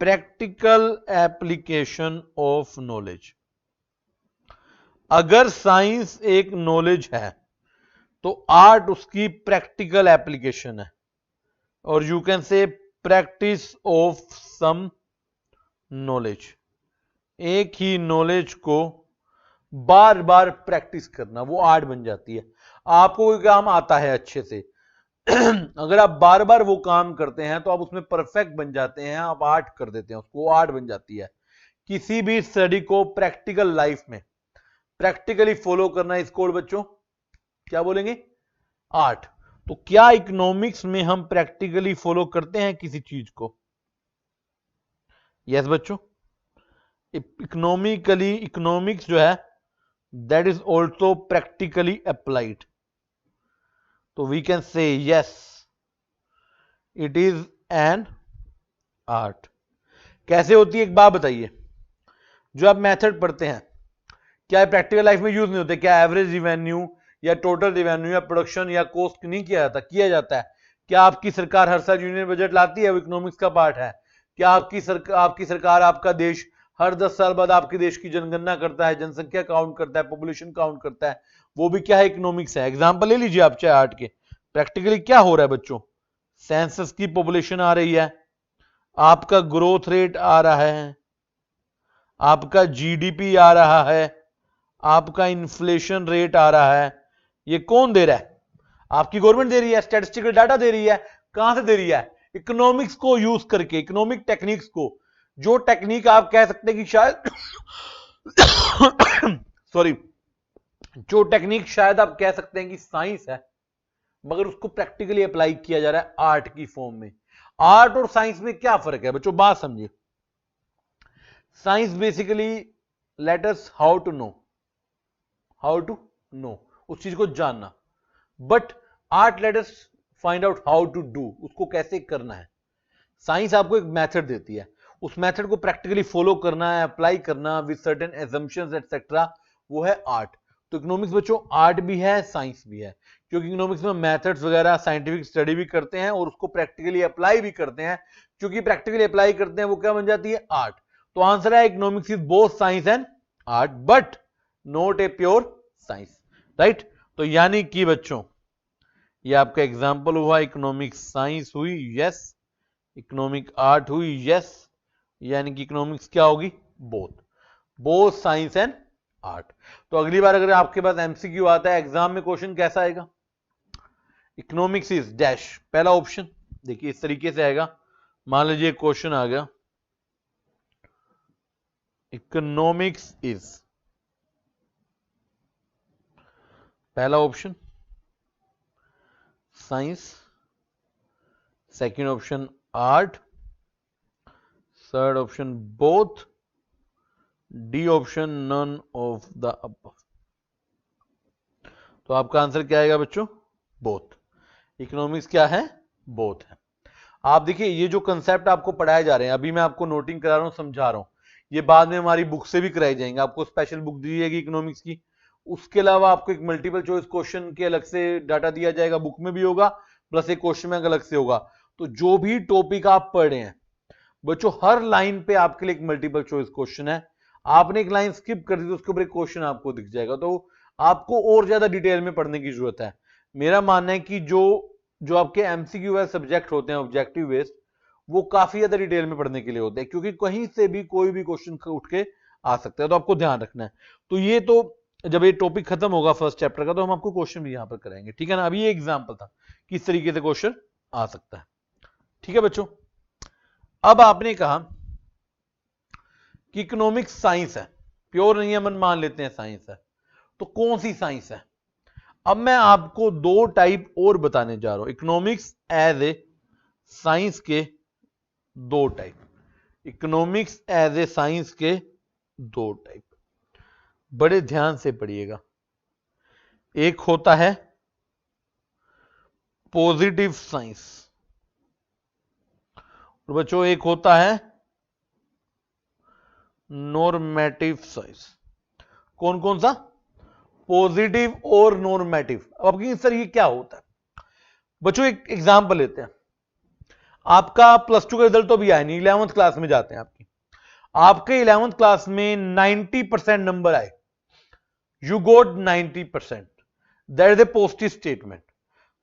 प्रैक्टिकल एप्लीकेशन ऑफ नॉलेज। अगर साइंस एक नॉलेज है तो आर्ट उसकी प्रैक्टिकल एप्लीकेशन है, और you can say practice of some knowledge. एक ही नॉलेज को बार बार प्रैक्टिस करना, वो आर्ट बन जाती है। आपको कोई काम आता है अच्छे से, अगर आप बार बार वो काम करते हैं तो आप उसमें परफेक्ट बन जाते हैं, आप आर्ट कर देते हैं उसको, आर्ट बन जाती है। किसी भी स्टडी को प्रैक्टिकल लाइफ में प्रैक्टिकली फॉलो करना, इसको बच्चों क्या बोलेंगे? आर्ट। तो क्या इकोनॉमिक्स में हम प्रैक्टिकली फॉलो करते हैं किसी चीज को? यस बच्चों, इकोनॉमिकली, इकोनॉमिक्स जो है that is also practically applied. तो we can say yes it is an art. कैसे होती है एक बात बताइए, जो आप मेथड पढ़ते हैं क्या प्रैक्टिकल लाइफ में यूज नहीं होते? क्या एवरेज रिवेन्यू या टोटल रिवेन्यू या प्रोडक्शन या कॉस्ट नहीं किया जाता? किया जाता है। क्या आपकी सरकार हर साल यूनियन बजट लाती है? वो इकोनॉमिक्स का पार्ट है। क्या आपकी सरकार, आपका देश हर 10 साल बाद आपके देश की जनगणना करता है, जनसंख्या काउंट करता है, पॉपुलेशन काउंट करता है, वो भी क्या है? इकोनॉमिक्स है। एग्जाम्पल ले लीजिए आप चाहे आर्ट के। प्रैक्टिकली क्या हो रहा है बच्चों? सेंसस की पॉपुलेशन आ रही है, आपका ग्रोथ रेट आ रहा है, आपका जीडीपी आ रहा है, आपका इन्फ्लेशन रेट आ रहा है। ये कौन दे रहा है? आपकी गवर्नमेंट दे रही है, स्टैटिस्टिकल डाटा दे रही है। कहां से दे रही है? इकोनॉमिक्स को यूज करके, इकोनॉमिक टेक्निक्स को। जो टेक्निक आप कह सकते हैं कि शायद सॉरी, जो टेक्निक शायद आप कह सकते हैं कि साइंस है, मगर उसको प्रैक्टिकली अप्लाई किया जा रहा है आर्ट की फॉर्म में। आर्ट और साइंस में क्या फर्क है बच्चों? बात समझिए। Science basically let us how to know, उस चीज को जानना। But art let us find out how to do, उसको कैसे करना है। साइंस आपको एक मेथड देती है, उस मेथड को प्रैक्टिकली फॉलो करना है, अप्लाई करना विद सर्टेन एजम्पशंस एटसेट्रा, वो है आर्ट। तो इकोनॉमिक्स बच्चों आर्ट भी है, साइंस भी है, क्योंकि इकोनॉमिक्स में मेथड्स वगैरह साइंटिफिक स्टडी भी करते हैं और उसको प्रैक्टिकली अप्लाई भी करते हैं। क्योंकि प्रैक्टिकली अप्लाई करते हैं वो क्या बन जाती है, आर्ट। तो आंसर है economics is both science and art but not a pure science, right. तो यानी कि बच्चों ये आपका एग्जाम्पल हुआ, इकोनॉमिक साइंस हुई यस, इकोनॉमिक आर्ट हुई यस, यानी कि इकोनॉमिक्स क्या होगी, बोथ साइंस एंड आर्ट। तो अगली बार अगर आपके पास एमसीक्यू आता है एग्जाम में, क्वेश्चन कैसा आएगा, इकोनॉमिक्स इज डैश, पहला ऑप्शन देखिए इस तरीके से आएगा। मान लीजिए क्वेश्चन आ गया, इकोनॉमिक्स इज, पहला option science, second option art, third option both, D option none of the above. तो आपका आंसर क्या आएगा बच्चों, बोथ। इकोनॉमिक्स क्या है, बोथ है। आप देखिए ये जो कंसेप्ट आपको पढ़ाए जा रहे हैं, अभी मैं आपको नोटिंग करा रहा हूं, समझा रहा हूं, ये बाद में हमारी बुक से भी कराए जाएंगे। आपको स्पेशल बुक दी जाएगी इकोनॉमिक्स की, उसके अलावा आपको एक मल्टीपल चॉइस क्वेश्चन के अलग से डाटा दिया जाएगा, बुक में भी होगा, प्लस एक क्वेश्चन बैंक अलग से होगा। तो जो भी टॉपिक आप पढ़ रहे हैं बच्चों, हर लाइन पे आपके लिए एक मल्टीपल चॉइस क्वेश्चन है। आपने एक लाइन स्किप कर दी तो उसके ऊपर एक क्वेश्चन आपको दिख जाएगा, तो आपको और ज्यादा डिटेल में पढ़ने की जरूरत है। मेरा मानना है कि जो आपके एमसीक्यू वाले सब्जेक्ट होते हैं ऑब्जेक्टिव बेस्ड, वो काफी ज्यादा डिटेल में पढ़ने के लिए होते हैं, क्योंकि कहीं से भी कोई भी क्वेश्चन उठ के आ सकता है, तो आपको ध्यान रखना है। तो ये तो जब ये टॉपिक खत्म होगा फर्स्ट चैप्टर का, तो हम आपको क्वेश्चन भी यहां पर कराएंगे, ठीक है ना। अभी ये एग्जाम्पल था किस तरीके से क्वेश्चन आ सकता है, ठीक है बच्चों। अब आपने कहा कि इकोनॉमिक्स साइंस है, प्योर नहीं है, मन मान लेते हैं साइंस है, तो कौन सी साइंस है। अब मैं आपको दो टाइप और बताने जा रहा हूं, इकोनॉमिक्स एज ए साइंस के दो type, economics as a science के दो टाइप, बड़े ध्यान से पढ़िएगा। एक होता है पॉजिटिव साइंस, और बच्चों एक होता है नॉर्मेटिव साइंस। कौन कौन सा, पॉजिटिव और नॉर्मेटिव। अब आपकी सर ये क्या होता है बच्चों, एक एग्जांपल लेते हैं। आपका प्लस टू का रिजल्ट तो अभी आया नहीं, 11th क्लास में जाते हैं आपके 11th क्लास में 90% नंबर आए, you got 90%, that is a positive statement.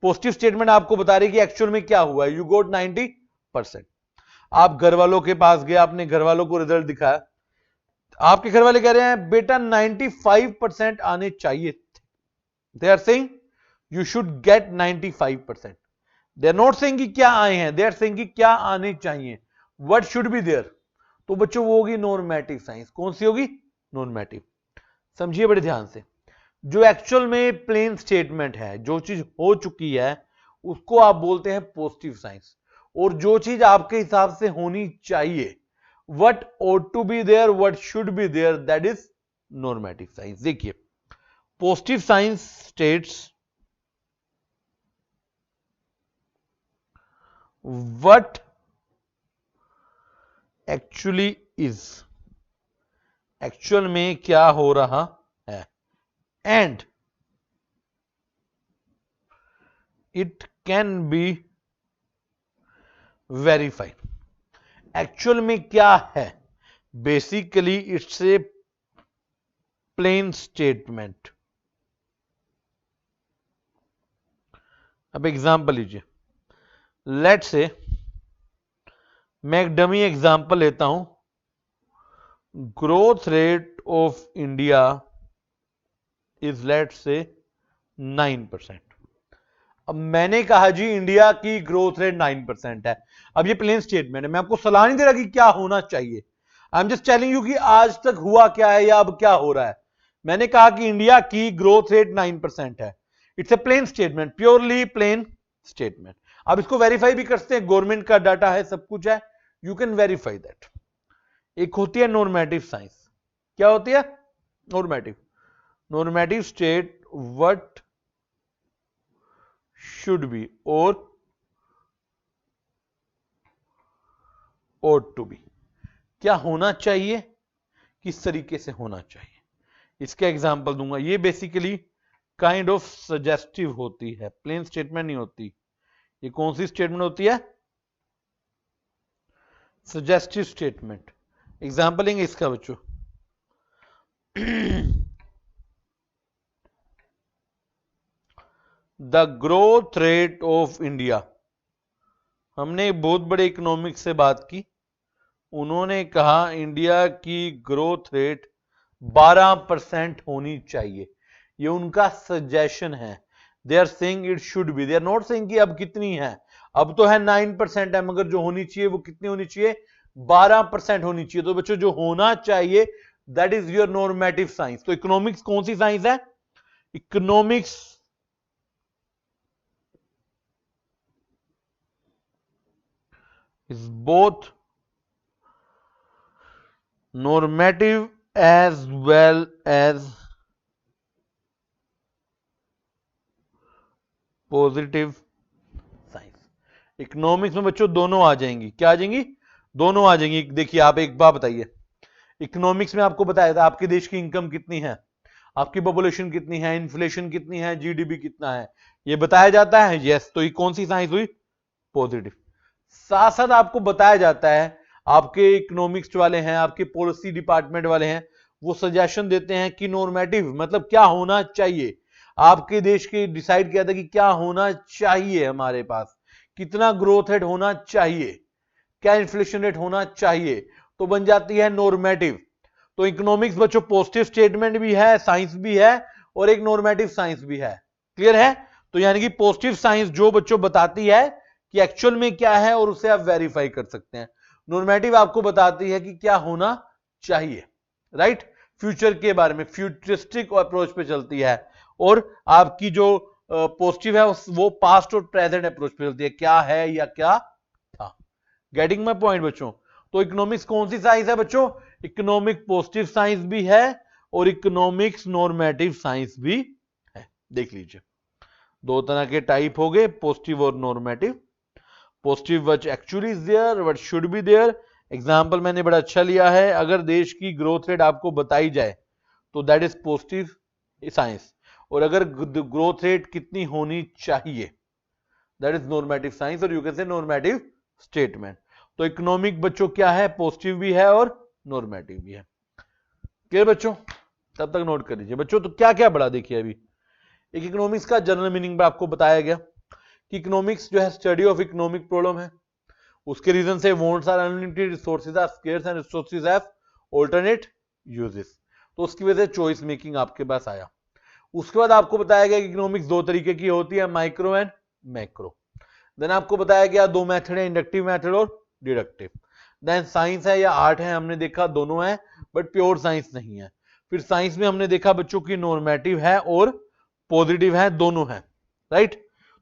Positive statement आपको बता रही कि एक्चुअल में क्या हुआ है, यू गोट 90%। आप घर वालों के पास गए, आपने घर वालों को रिजल्ट दिखाया, आपके घर वाले कह रहे हैं बेटा 95% आने चाहिए थे, they are saying you should get 95%। They are not saying कि क्या आए हैं, दे आर सेइंग कि क्या आने चाहिए, व्हाट शुड बी देयर। तो बच्चों वो होगी नॉर्मेटिव साइंस। कौन सी होगी, नॉर्मेटिव। समझिए बड़े ध्यान से, जो एक्चुअल में प्लेन स्टेटमेंट है, जो चीज हो चुकी है, उसको आप बोलते हैं पॉजिटिव साइंस। और जो चीज आपके हिसाब से होनी चाहिए, what ought to be there, what should be there, that is normative science। देखिए positive science states what actually is, actual में क्या हो रहा है, and it can be verified। Actual में क्या है, basically it's a plain statement. अब एग्जांपल लीजिए, लेट से मैं एक डमी एग्जांपल लेता हूं, growth rate of India is let say 9%। अब मैंने कहा जी इंडिया की ग्रोथ रेट 9% है। अब ये प्लेन स्टेटमेंट है, मैं आपको सलाह नहीं दे रहा कि क्या होना चाहिए, I am just telling you कि आज तक हुआ क्या है या अब क्या हो रहा है। मैंने कहा कि इंडिया की ग्रोथ रेट 9% है, it's a plain statement, purely plain statement. अब इसको वेरीफाई भी करते हैं, गवर्नमेंट का डाटा है, सब कुछ है, यू कैन वेरीफाई दैट। एक होती है नॉर्मेटिव साइंस। क्या होती है, normative. Normative state what should be or ought to be, क्या होना चाहिए, किस तरीके से होना चाहिए, इसके एग्जाम्पल दूंगा। ये बेसिकली काइंड ऑफ सजेस्टिव होती है, प्लेन स्टेटमेंट नहीं होती। ये कौन सी स्टेटमेंट होती है? Suggestive statement. एग्जाम्पल लेंगे इसका बच्चों। The growth rate of India. हमने बहुत बड़े इकोनॉमिक्स से बात की, उन्होंने कहा इंडिया की ग्रोथ रेट 12% होनी चाहिए। ये उनका सजेशन है। They are saying it should be, they are not saying कि अब कितनी है। अब तो है 9% है, मगर जो होनी चाहिए वो कितनी होनी चाहिए? 12% होनी चाहिए। तो बच्चों जो होना चाहिए that is your normative science. तो इकोनॉमिक्स कौन सी साइंस है? Economics is both normative as well as positive science. Economics में बच्चों दोनों आ जाएंगी। क्या आ जाएंगी? दोनों आ जाएंगी। देखिए आप एक बात बताइए, इकोनॉमिक्स में आपको बताया था आपके देश की इनकम कितनी है, आपकी पॉपुलेशन कितनी है, इन्फ्लेशन कितनी है, जीडीपी कितना है, ये बताया जाता है। यस, तो ये कौन सी साइंस हुई? पॉजिटिव। साथ साथ आपको बताया जाता है, आपके इकोनॉमिक्स वाले हैं, आपके पॉलिसी डिपार्टमेंट वाले हैं, वो सजेशन देते हैं कि नॉर्मेटिव मतलब क्या होना चाहिए। आपके देश के डिसाइड किया था कि क्या होना चाहिए, हमारे पास कितना ग्रोथ रेट होना चाहिए, क्या इन्फ्लेशन रेट होना चाहिए, तो बन जाती है नॉर्मेटिव। तो इकोनॉमिक्स बच्चों पॉजिटिव स्टेटमेंट भी है, साइंस भी है, और एक नॉर्मेटिव साइंस भी है। क्लियर है? तो यानी कि पॉजिटिव साइंस जो बच्चों बताती है कि एक्चुअल में क्या है और उसे आप वेरीफाई कर सकते हैं। नॉर्मेटिव आपको बताती है कि क्या होना चाहिए, राइट? फ्यूचर के बारे में, फ्यूचरिस्टिक अप्रोच पे चलती है। और आपकी जो पॉजिटिव है वो पास्ट और प्रेजेंट अप्रोच पे चलती है, क्या है या क्या था। गेटिंग माय पॉइंट बच्चों? तो इकोनॉमिक्स कौन सी साइंस है बच्चों? इकोनॉमिक पॉजिटिव साइंस भी है और इकोनॉमिक्स नॉर्मेटिव साइंस भी है। देख लीजिए, दो तरह के टाइप हो गए, पॉजिटिव और normative. Positive what actually is there, what should be there. Example मैंने बड़ा अच्छा लिया है, अगर देश की ग्रोथ रेट आपको बताई जाए तो दैट इज पॉजिटिव साइंस, और अगर ग्रोथ रेट कितनी होनी चाहिए दैट इज नॉर्मेटिव साइंस, और यू कैन से नॉर्मेटिव स्टेटमेंट। तो इकोनॉमिक बच्चों क्या है? पॉजिटिव भी है और नॉर्मेटिव भी है। क्लियर बच्चों? तब तक नोट कर लीजिए बच्चों। तो क्या क्या पढ़ा देखिए अभी। एक इकोनॉमिक्स का जनरल मीनिंग आपको बताया गया कि इकोनॉमिक्स जो है स्टडी ऑफ इकोनॉमिक प्रॉब्लम है। उसके रीजन से wants are unlimited, resources are scarce and resources have alternate uses. तो उसकी वजह से चॉइस मेकिंग आपके पास आया। उसके बाद आपको बताया गया कि इकोनॉमिक्स दो तरीके की होती है, माइक्रो एंड मैक्रो। देन आपको बताया गया दो मेथड है, इंडक्टिव मेथड और डिडक्टिव। देन साइंस है या आर्ट है, हमने देखा दोनों है, बट प्योर साइंस नहीं है। फिर साइंस में हमने देखा बच्चों की नॉर्मेटिव है और पॉजिटिव है, दोनों है, राइट?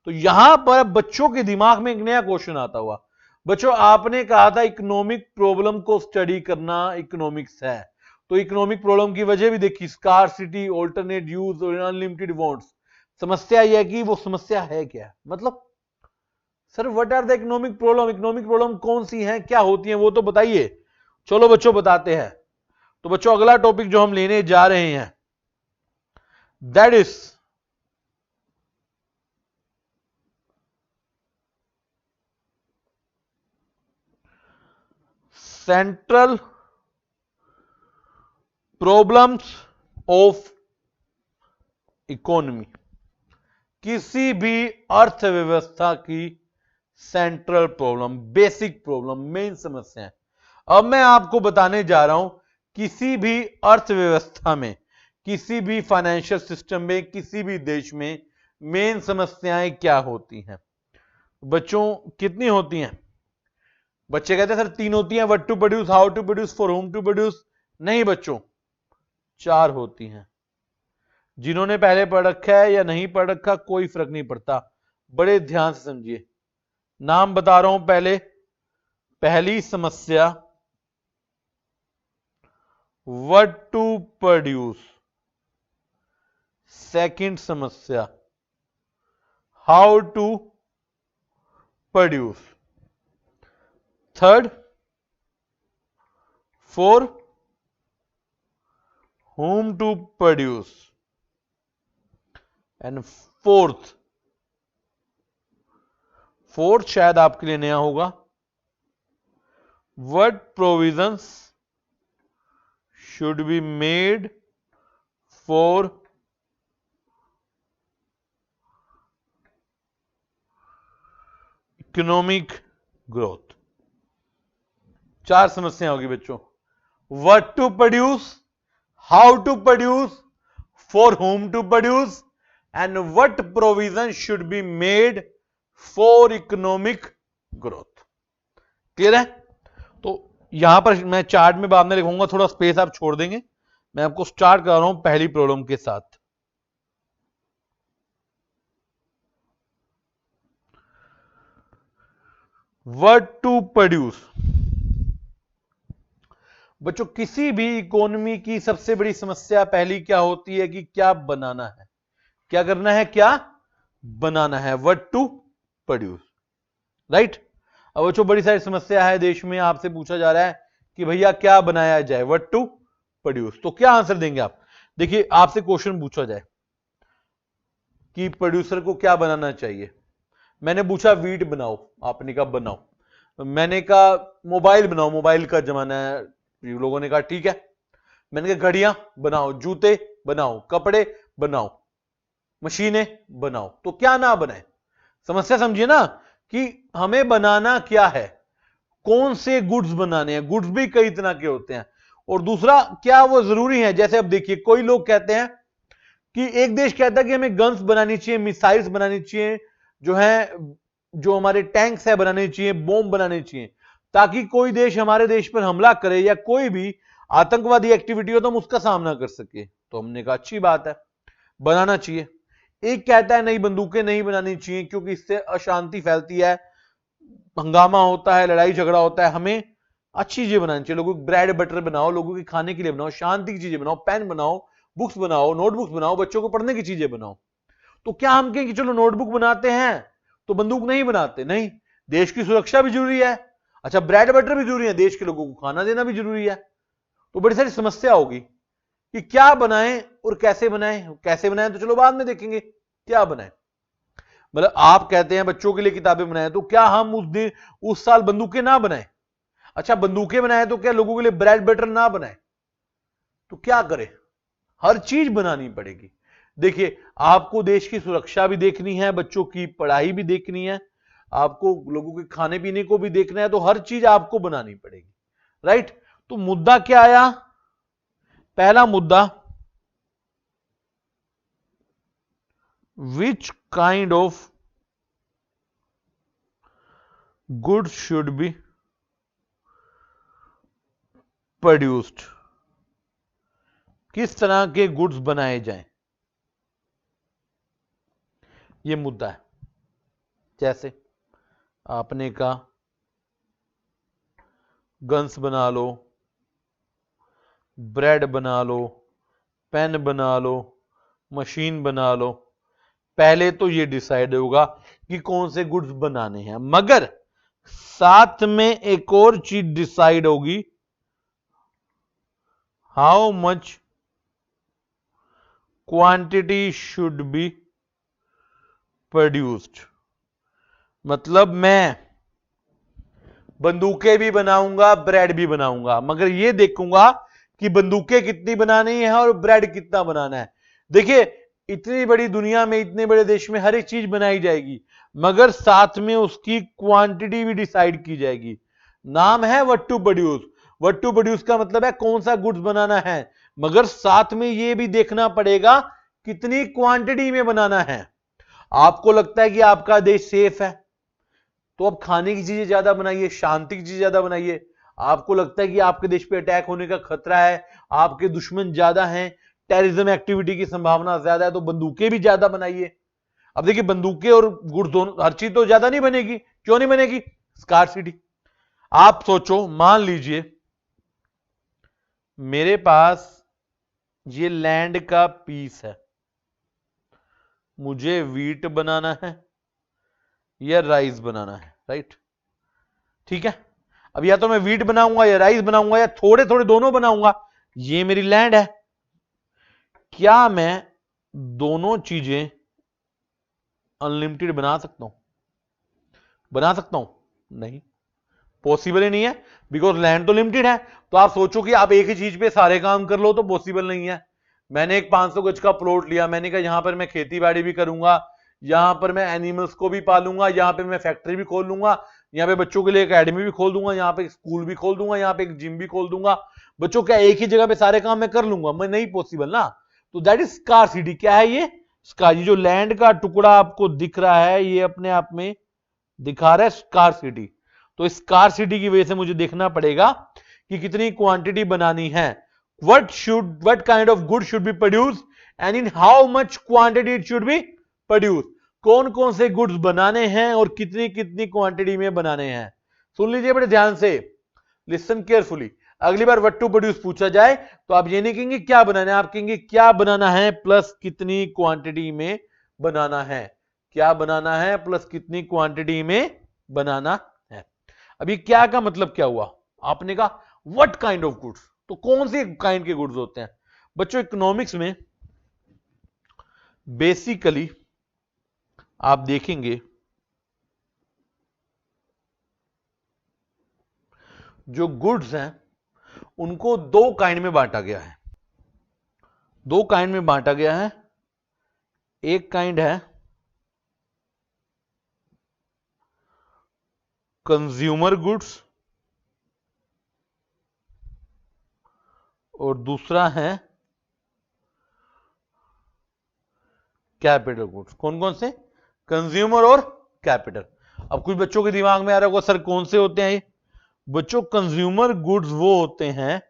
तो यहां पर बच्चों के दिमाग में एक नया क्वेश्चन आता हुआ, बच्चों आपने कहा था इकोनॉमिक प्रॉब्लम को स्टडी करना इकोनॉमिक्स है, तो इकोनॉमिक प्रॉब्लम की वजह भी देखी, स्कार्सिटी, ऑल्टरनेट यूज और अनलिमिटेड वांट्स। समस्या यह है कि वो समस्या है क्या, मतलब sir what are the economic problem, economic problem कौन सी हैं, क्या होती हैं, वो तो बताइए। चलो बच्चों बताते हैं। तो बच्चों अगला टॉपिक जो हम लेने जा रहे हैं that is central problems of economy. किसी भी अर्थव्यवस्था की central problem, basic problem, main समस्या। अब मैं आपको बताने जा रहा हूं किसी भी अर्थव्यवस्था में, किसी भी फाइनेंशियल सिस्टम में, किसी भी देश में मेन समस्याएं क्या होती हैं। बच्चों कितनी होती हैं? बच्चे कहते हैं सर तीन होती हैं, what to produce, how to produce, for whom to produce. नहीं बच्चों, चार होती हैं। जिन्होंने पहले पढ़ रखा है या नहीं पढ़ रखा कोई फर्क नहीं पड़ता, बड़े ध्यान से समझिए। नाम बता रहा हूं पहले। पहली समस्या व्हाट टू प्रोड्यूस, सेकंड समस्या how to produce, third for whom to produce, and fourth शायद आपके लिए नया होगा, what provisions should be made for economic growth. चार समस्या होगी बच्चों, what to produce, how to produce, for whom to produce, and what provision should be made for economic growth. Clear है? तो यहां पर मैं चार्ट में बाद में लिखूंगा, थोड़ा स्पेस आप छोड़ देंगे, मैं आपको स्टार्ट कर रहा हूं पहली प्रॉब्लम के साथ। व्हाट टू प्रोड्यूस, बच्चों किसी भी इकोनॉमी की सबसे बड़ी समस्या पहली क्या होती है कि क्या बनाना है, क्या करना है, क्या बनाना है, व्हाट टू प्रोड्यूस, राइट। अब बच्चों बड़ी सारी समस्या है देश में, आपसे पूछा जा रहा है कि भैया क्या बनाया जाए, व्हाट टू प्रोड्यूस, तो क्या आंसर देंगे आप? देखिए आपसे क्वेश्चन पूछा जाए कि प्रोड्यूसर को क्या बनाना चाहिए, मैंने पूछा वीट बनाओ, आपने कहा बनाओ, मैंने कहा मोबाइल बनाओ, मोबाइल का जमाना है, लोगों ने कहा ठीक है, मैंने कहा घड़ियां बनाओ, जूते बनाओ, कपड़े बनाओ, मशीनें बनाओ, तो क्या ना बनाए? समस्या समझिए ना कि हमें बनाना क्या है, कौन से गुड्स बनाने हैं, गुड्स भी कई तरह के होते हैं, और दूसरा क्या वो जरूरी है। जैसे अब देखिए कोई लोग कहते हैं कि एक देश कहता है कि हमें गन्स बनानी चाहिए, मिसाइल्स बनानी चाहिए, जो है जो हमारे टैंक्स है बनाने चाहिए, बॉम्ब बनाने चाहिए, ताकि कोई देश हमारे देश पर हमला करे या कोई भी आतंकवादी एक्टिविटी हो तो हम उसका सामना कर सके। तो हमने कहा अच्छी बात है, बनाना चाहिए। एक कहता है नहीं, बंदूकें नहीं बनानी चाहिए क्योंकि इससे अशांति फैलती है, हंगामा होता है, लड़ाई झगड़ा होता है, हमें अच्छी चीजें बनानी चाहिए, लोगों को ब्रेड बटर बनाओ, लोगों के खाने के लिए बनाओ, शांति की चीजें बनाओ, पेन बनाओ, बुक्स बनाओ, नोटबुक्स बनाओ, बच्चों को पढ़ने की चीजें बनाओ। तो क्या हम कहें कि चलो नोटबुक बनाते हैं तो बंदूक नहीं बनाते? नहीं, देश की सुरक्षा भी जरूरी है, अच्छा ब्रेड बटर भी जरूरी है, देश के लोगों को खाना देना भी जरूरी है। तो बड़ी सारी समस्या होगी कि क्या बनाएं और कैसे बनाएं, कैसे बनाएं तो चलो बाद में देखेंगे, क्या बनाएं। मतलब आप कहते हैं बच्चों के लिए किताबें बनाएं, तो क्या हम उस साल बंदूकें ना बनाएं? अच्छा बंदूकें बनाएं तो क्या लोगों के लिए ब्रेड बटर ना बनाएं? तो क्या करें? हर चीज बनानी पड़ेगी। देखिए आपको देश की सुरक्षा भी देखनी है, बच्चों की पढ़ाई भी देखनी है, आपको लोगों के खाने पीने को भी देखना है, तो हर चीज आपको बनानी पड़ेगी, राइट। तो मुद्दा क्या आया? पहला मुद्दा, which kind of goods should be produced, किस तरह के गुड्स बनाए जाएं, यह मुद्दा है। जैसे आपने कहा गन्स बना लो, ब्रेड बना लो, पेन बना लो, मशीन बना लो, पहले तो ये डिसाइड होगा कि कौन से गुड्स बनाने हैं, मगर साथ में एक और चीज डिसाइड होगी, how much quantity should be produced. मतलब मैं बंदूकें भी बनाऊंगा, ब्रेड भी बनाऊंगा, मगर यह देखूंगा कि बंदूकें कितनी बनानी है और ब्रेड कितना बनाना है। देखिए इतनी बड़ी दुनिया में, इतने बड़े देश में हर एक चीज बनाई जाएगी, मगर साथ में उसकी क्वांटिटी भी डिसाइड की जाएगी। नाम है what to produce, what to produce का मतलब है कौन सा गुड्स बनाना है, मगर साथ में यह भी देखना पड़ेगा कितनी क्वांटिटी में बनाना है। आपको लगता है कि आपका देश सेफ है तो अब खाने की चीजें ज्यादा बनाइए, शांति की चीजें ज्यादा बनाइए। आपको लगता है कि आपके देश पे अटैक होने का खतरा है, आपके दुश्मन ज्यादा हैं, टेररिज्म एक्टिविटी की संभावना ज्यादा है, तो बंदूकें भी ज्यादा बनाइए। अब देखिए बंदूकें और गुड्स दोनों, हर चीज तो ज्यादा नहीं बनेगी, क्यों नहीं बनेगी? स्कार्सिटी। आप सोचो, मान लीजिए मेरे पास ये लैंड का पीस है, मुझे वीट बनाना है या राइस बनाना है, राइट, ठीक है। अब या तो मैं वीट बनाऊंगा या राइस बनाऊंगा या थोड़े थोड़े दोनों बनाऊंगा, ये मेरी लैंड है, क्या मैं दोनों चीजें अनलिमिटेड बना सकता हूं? बना सकता हूं? नहीं, पॉसिबल ही नहीं है, बिकॉज लैंड तो लिमिटेड है। तो आप सोचो कि आप एक ही चीज पे सारे काम कर लो, तो पॉसिबल नहीं है। मैंने एक 500 गज का प्लॉट लिया, मैंने कहा यहां पर मैं खेती बाड़ी भी करूंगा, यहां पर मैं एनिमल्स को भी पालूंगा, यहां पे मैं फैक्ट्री भी खोल लूंगा, यहाँ पे बच्चों के लिए एकेडमी भी खोल दूंगा, यहाँ पे स्कूल भी खोल दूंगा, यहाँ पे एक जिम भी खोल दूंगा। बच्चों, क्या एक ही जगह पे सारे काम मैं कर लूंगा? मैं नहीं, पॉसिबल ना। तो दैट इज स्कार्सिटी। क्या है ये? ये जो लैंड का टुकड़ा आपको दिख रहा है, ये अपने आप में दिखा रहा है स्कार्सिटी। तो स्कार्सिटी की वजह से मुझे देखना पड़ेगा कि कितनी क्वांटिटी बनानी है। what kind of good should be produced and in how much quantity it should be produced। कौन कौन से गुड्स बनाने हैं और कितनी कितनी क्वांटिटी में बनाने हैं। सुन लीजिए बड़े ध्यान से, लिसन केयरफुली। अगली बार व्हाट टू प्रोड्यूस पूछा जाए तो आप ये नहीं कहेंगे क्या बनाना है, आप कहेंगे क्या बनाना है प्लस कितनी क्वांटिटी में बनाना है। क्या बनाना है प्लस कितनी क्वांटिटी में बनाना है। अभी क्या का मतलब क्या हुआ? आपने कहा व्हाट काइंड ऑफ गुड्स, तो कौन से काइंड के गुड्स होते हैं? बच्चों, इकोनॉमिक्स में बेसिकली आप देखेंगे जो गुड्स हैं उनको दो काइंड में बांटा गया है। दो काइंड में बांटा गया है। एक काइंड है कंज्यूमर गुड्स और दूसरा है कैपिटल गुड्स। कौन कौन से? कंज्यूमर और कैपिटल। अब कुछ बच्चों के दिमाग में आ रहा होगा सर कौन से होते हैं ये? बच्चों, कंज्यूमर गुड्स वो होते हैं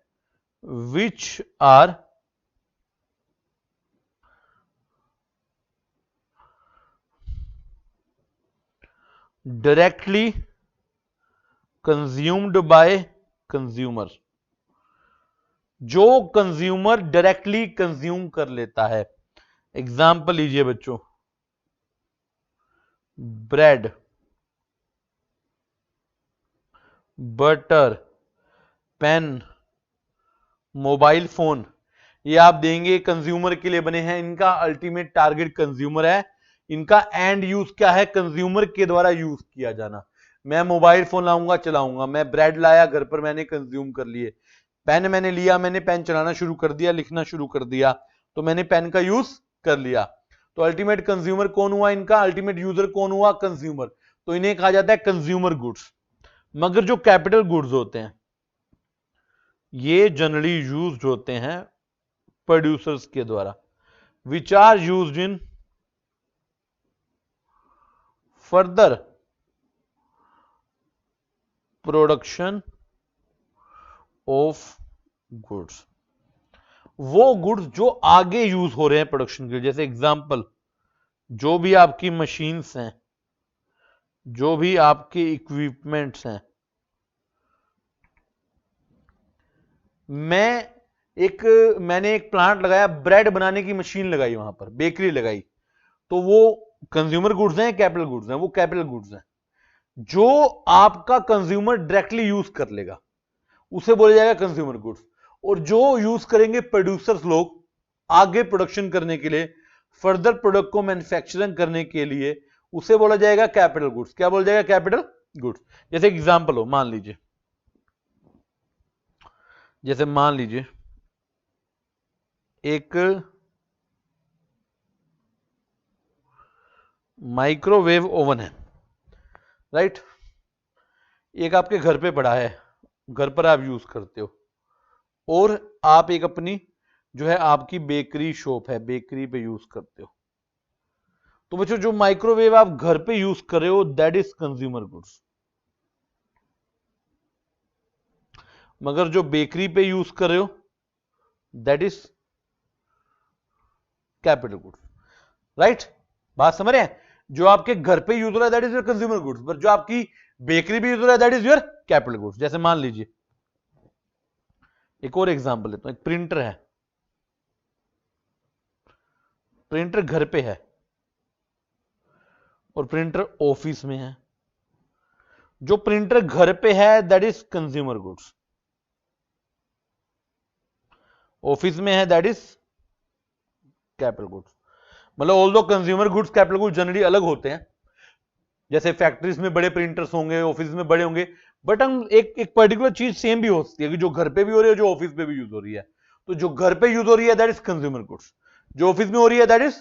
which are directly consumed by consumer, जो कंज्यूमर डायरेक्टली कंज्यूम कर लेता है। एग्जाम्पल लीजिए बच्चों, bread, butter, pen, mobile phone, ये आप देंगे कंज्यूमर के लिए बने हैं। इनका अल्टीमेट टारगेट कंज्यूमर है। इनका एंड यूज क्या है? कंज्यूमर के द्वारा यूज किया जाना। मैं मोबाइल फोन लाऊंगा, चलाऊंगा। मैं ब्रेड लाया घर पर, मैंने कंज्यूम कर लिए। पेन मैंने लिया, मैंने पेन चलाना शुरू कर दिया, लिखना शुरू कर दिया, तो मैंने पेन का यूज कर लिया। तो अल्टीमेट कंज्यूमर कौन हुआ? इनका अल्टीमेट यूजर कौन हुआ? कंज्यूमर। तो इन्हें कहा जाता है कंज्यूमर गुड्स। मगर जो कैपिटल गुड्स होते हैं ये जनरली यूज्ड होते हैं प्रोड्यूसर्स के द्वारा, which are used in further production of goods. वो गुड्स जो आगे यूज हो रहे हैं प्रोडक्शन के लिए। जैसे एग्जांपल, जो भी आपकी मशीन्स हैं, जो भी आपके इक्विपमेंट्स हैं, मैंने एक प्लांट लगाया, ब्रेड बनाने की मशीन लगाई, वहां पर बेकरी लगाई, तो वो कंज्यूमर गुड्स हैं, कैपिटल गुड्स हैं? वो कैपिटल गुड्स हैं। जो आपका कंज्यूमर डायरेक्टली यूज कर लेगा उसे बोला जाएगा कंज्यूमर गुड्स। और जो यूज करेंगे प्रोड्यूसर्स लोग आगे प्रोडक्शन करने के लिए, फर्दर प्रोडक्ट को मैन्युफैक्चरिंग करने के लिए, उसे बोला जाएगा कैपिटल गुड्स। क्या बोला जाएगा? Capital goods. जैसे एग्जांपल हो, मान लीजिए, एक माइक्रोवेव ओवन है, राइट? एक आपके घर पे पड़ा है, घर पर आप यूज करते हो, और आप एक अपनी जो है आपकी बेकरी शॉप है, बेकरी पे यूज करते हो। तो बच्चों, जो माइक्रोवेव आप घर पे यूज कर रहे हो दैट इज कंज्यूमर गुड्स। मगर जो बेकरी पे यूज कर रहे हो that is capital goods, right? बात समझ रहे हैं? जो आपके घर पे यूज हो रहा है that is your consumer goods, पर जो आपकी बेकरी पे यूज हो रहा है that is your capital goods. जैसे मान लीजिए, एक और एग्जांपल लेता हूं। एक प्रिंटर है, प्रिंटर घर पे है और प्रिंटर ऑफिस में है। जो प्रिंटर घर पे है that is consumer goods, office में है दैट इज कैपिटल गुड्स। मतलब although consumer goods capital goods generally अलग होते हैं, जैसे फैक्ट्रीज में बड़े प्रिंटर्स होंगे, ऑफिस में बड़े होंगे, बट हम एक पर्टिकुलर चीज सेम भी हो सकती है कि जो घर पे भी हो रही है, जो ऑफिस पे भी यूज हो रही है। तो जो घर पे यूज हो रही है दैट इज कंज्यूमर गुड्स, जो ऑफिस में हो रही है दैट इज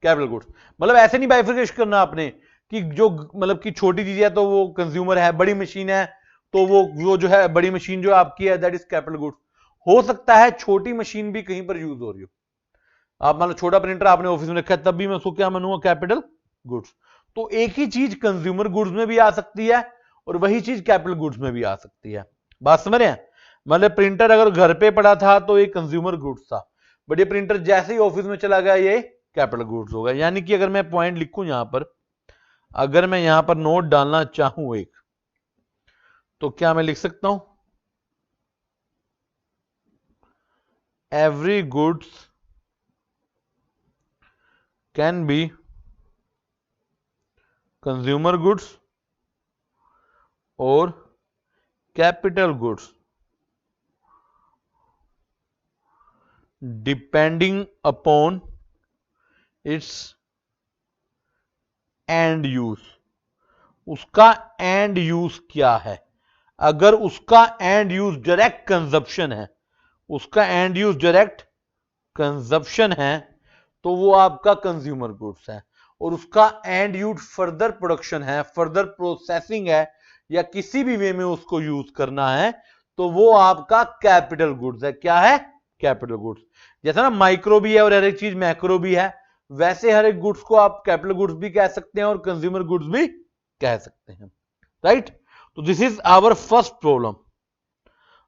कैपिटल गुड्स। मतलब ऐसे नहीं बाइफिकेशन करना आपने कि जो मतलब कि छोटी चीज है तो वो कंज्यूमर है, बड़ी मशीन है तो वो जो है बड़ी मशीन जो आपकी है दैट इज कैपिटल गुड्स। हो सकता है छोटी मशीन भी कहीं पर यूज हो रही हो, आप मान लो छोटा प्रिंटर आपने ऑफिस में रखा है, तब भी मैं उसको क्या मानूंगा, कैपिटल गुड्स। तो एक ही चीज कंज्यूमर गुड्स में भी आ सकती है और वही चीज कैपिटल गुड्स में भी आ सकती है। बात समझ रहे हैं? मतलब प्रिंटर अगर घर पे पड़ा था तो ये कंज्यूमर गुड्स था, बट ये प्रिंटर जैसे ही ऑफिस में चला गया ये कैपिटल गुड्स होगा। यानी कि अगर मैं पॉइंट लिखूं यहां पर, अगर मैं यहां पर नोट डालना चाहूं एक, तो क्या मैं लिख सकता हूं, every goods can be consumer goods और capital goods depending upon its end use. उसका एंड यूज क्या है? अगर उसका एंड यूज डायरेक्ट कंजप्शन है, उसका एंड यूज डायरेक्ट कंजप्शन है तो वो आपका कंज्यूमर गुड्स है, और उसका एंड यूज फर्दर प्रोडक्शन है, फर्दर प्रोसेसिंग है, या किसी भी वे में उसको यूज करना है तो वो आपका कैपिटल गुड्स है। क्या है? Capital goods. जैसा ना माइक्रो भी है और हर एक चीज मैक्रो भी है, वैसे हर एक गुड्स को आप कैपिटल गुड्स भी कह सकते हैं और कंज्यूमर गुड्स भी कह सकते हैं, राइट? तो this is our first problem,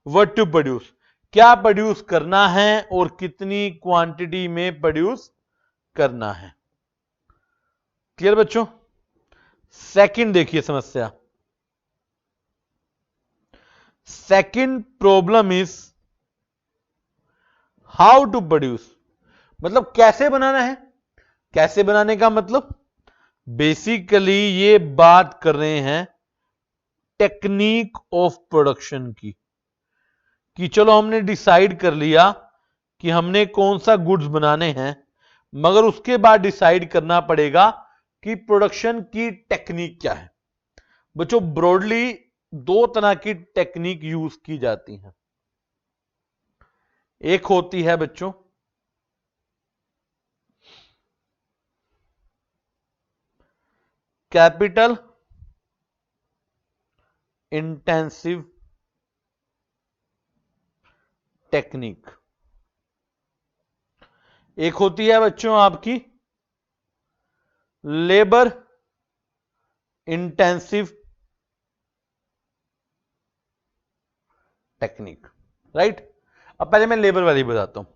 what to produce, क्या प्रोड्यूस करना है और कितनी क्वांटिटी में प्रोड्यूस करना है। क्लियर बच्चों? सेकंड देखिए समस्या, second problem is how to produce, मतलब कैसे बनाना है। कैसे बनाने का मतलब बेसिकली ये बात कर रहे हैं टेक्निक ऑफ प्रोडक्शन की, कि चलो हमने डिसाइड कर लिया कि हमने कौन सा गुड्स बनाने हैं, मगर उसके बाद डिसाइड करना पड़ेगा कि प्रोडक्शन की टेक्निक क्या है। बच्चों ब्रॉडली दो तरह की टेक्निक यूज की जाती हैं। एक होती है बच्चों कैपिटल इंटेंसिव टेक्निक, एक होती है बच्चों आपकी लेबर इंटेंसिव टेक्निक, राइट? अब पहले मैं लेबर वाली बताता हूं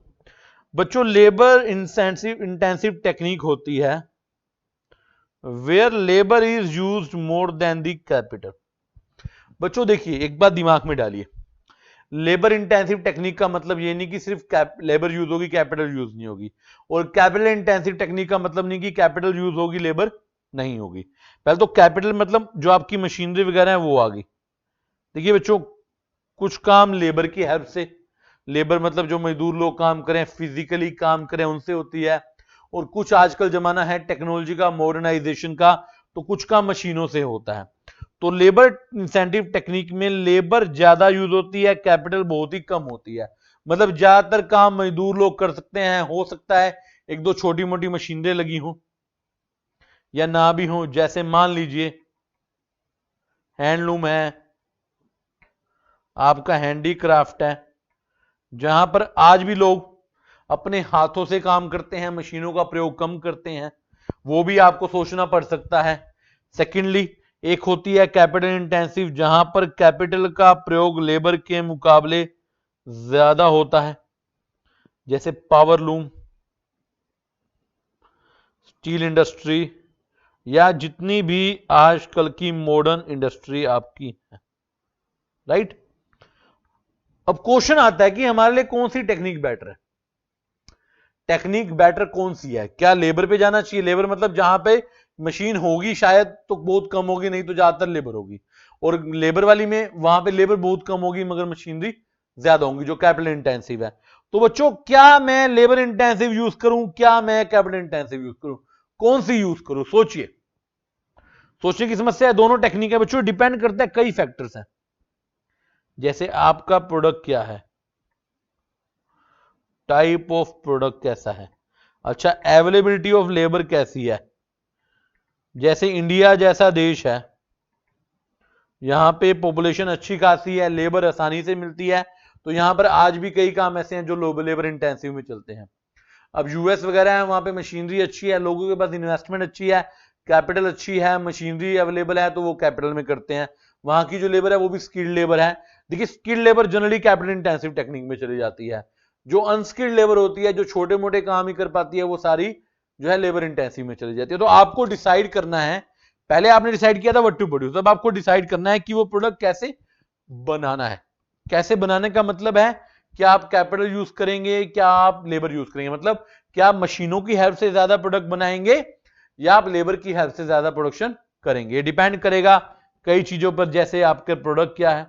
बच्चों। लेबर इंटेंसिव टेक्निक होती है where labour is used more than the capital. बच्चों देखिए एक बात दिमाग में डालिए, लेबर इंटेंसिव टेक्निक का मतलब ये नहीं कि सिर्फ लेबर यूज होगी कैपिटल यूज नहीं होगी, और कैपिटल इंटेंसिव टेक्निक का मतलब नहीं कि कैपिटल यूज होगी लेबर नहीं होगी। पहले तो कैपिटल मतलब जो आपकी मशीनरी वगैरह है वो आ गई। देखिए बच्चों कुछ काम लेबर की हेल्प से, लेबर मतलब जो मजदूर लोग काम करें, फिजिकली काम करें, उनसे होती है, और कुछ आजकल जमाना है टेक्नोलॉजी का, मॉडर्नाइजेशन का, तो कुछ काम मशीनों से होता है। तो लेबर इंसेंटिव टेक्निक में लेबर ज्यादा यूज होती है, कैपिटल बहुत ही कम होती है। मतलब ज्यादातर काम मजदूर लोग कर सकते हैं, हो सकता है एक दो छोटी मोटी मशीनरें लगी हो या ना भी हो, जैसे मान लीजिए हैंडलूम है, आपका हैंडीक्राफ्ट है, जहां पर आज भी लोग अपने हाथों से काम करते हैं, मशीनों का प्रयोग कम करते हैं, वो भी आपको सोचना पड़ सकता है। सेकेंडली एक होती है कैपिटल इंटेंसिव, जहां पर कैपिटल का प्रयोग लेबर के मुकाबले ज्यादा होता है, जैसे पावर लूम, स्टील इंडस्ट्री, या जितनी भी आजकल की मॉडर्न इंडस्ट्री आपकी है, राइट? अब क्वेश्चन आता है कि हमारे लिए कौन सी टेक्निक बेटर है। टेक्निक बेटर कौन सी है? क्या लेबर पे जाना चाहिए? लेबर मतलब जहां पे मशीन होगी शायद तो बहुत कम होगी, नहीं तो ज्यादातर लेबर होगी, और लेबर वाली में वहां पे लेबर बहुत कम होगी मगर मशीनरी ज्यादा होंगी, जो कैपिटल इंटेंसिव है। तो बच्चों क्या मैं लेबर इंटेंसिव यूज करूं, क्या मैं कैपिटल इंटेंसिव यूज करूं, कौन सी यूज करूं? सोचिए, सोचने की समस्या है। दोनों टेक्निक है बच्चों, डिपेंड करता है, कई फैक्टर्स हैं। जैसे आपका प्रोडक्ट क्या है, टाइप ऑफ प्रोडक्ट कैसा है, अच्छा अवेलेबिलिटी ऑफ लेबर कैसी है। जैसे इंडिया जैसा देश है, यहां पे पॉपुलेशन अच्छी खासी है, लेबर आसानी से मिलती है, तो यहां पर आज भी कई काम ऐसे हैं जो लेबर इंटेंसिव में चलते हैं। अब यूएस वगैरह है, वहां पे मशीनरी अच्छी है, लोगों के पास इन्वेस्टमेंट अच्छी है, कैपिटल अच्छी है, मशीनरी अवेलेबल है, तो वो कैपिटल में करते हैं। वहां की जो लेबर है वो भी स्किल्ड लेबर है। देखिए skilled labour generally capital intensive technique में चली जाती है। जो अनस्किल्ड लेबर होती है, जो छोटे मोटे काम ही कर पाती है, वो सारी जो है लेबर इंटेंसिव में चली जाती है। तो आपको डिसाइड करना है, पहले आपने डिसाइड किया था व्हाट टू प्रोड्यूस, अब आपको डिसाइड करना है कि वो प्रोडक्ट कैसे बनाना है। कैसे बनाने का मतलब है क्या आप कैपिटल यूज करेंगे, क्या आप लेबर यूज करेंगे, मतलब क्या आप मशीनों की हेल्प से ज्यादा प्रोडक्ट बनाएंगे या आप लेबर की हेल्प से ज्यादा प्रोडक्शन करेंगे। डिपेंड करेगा कई चीजों पर, जैसे आपके प्रोडक्ट क्या है।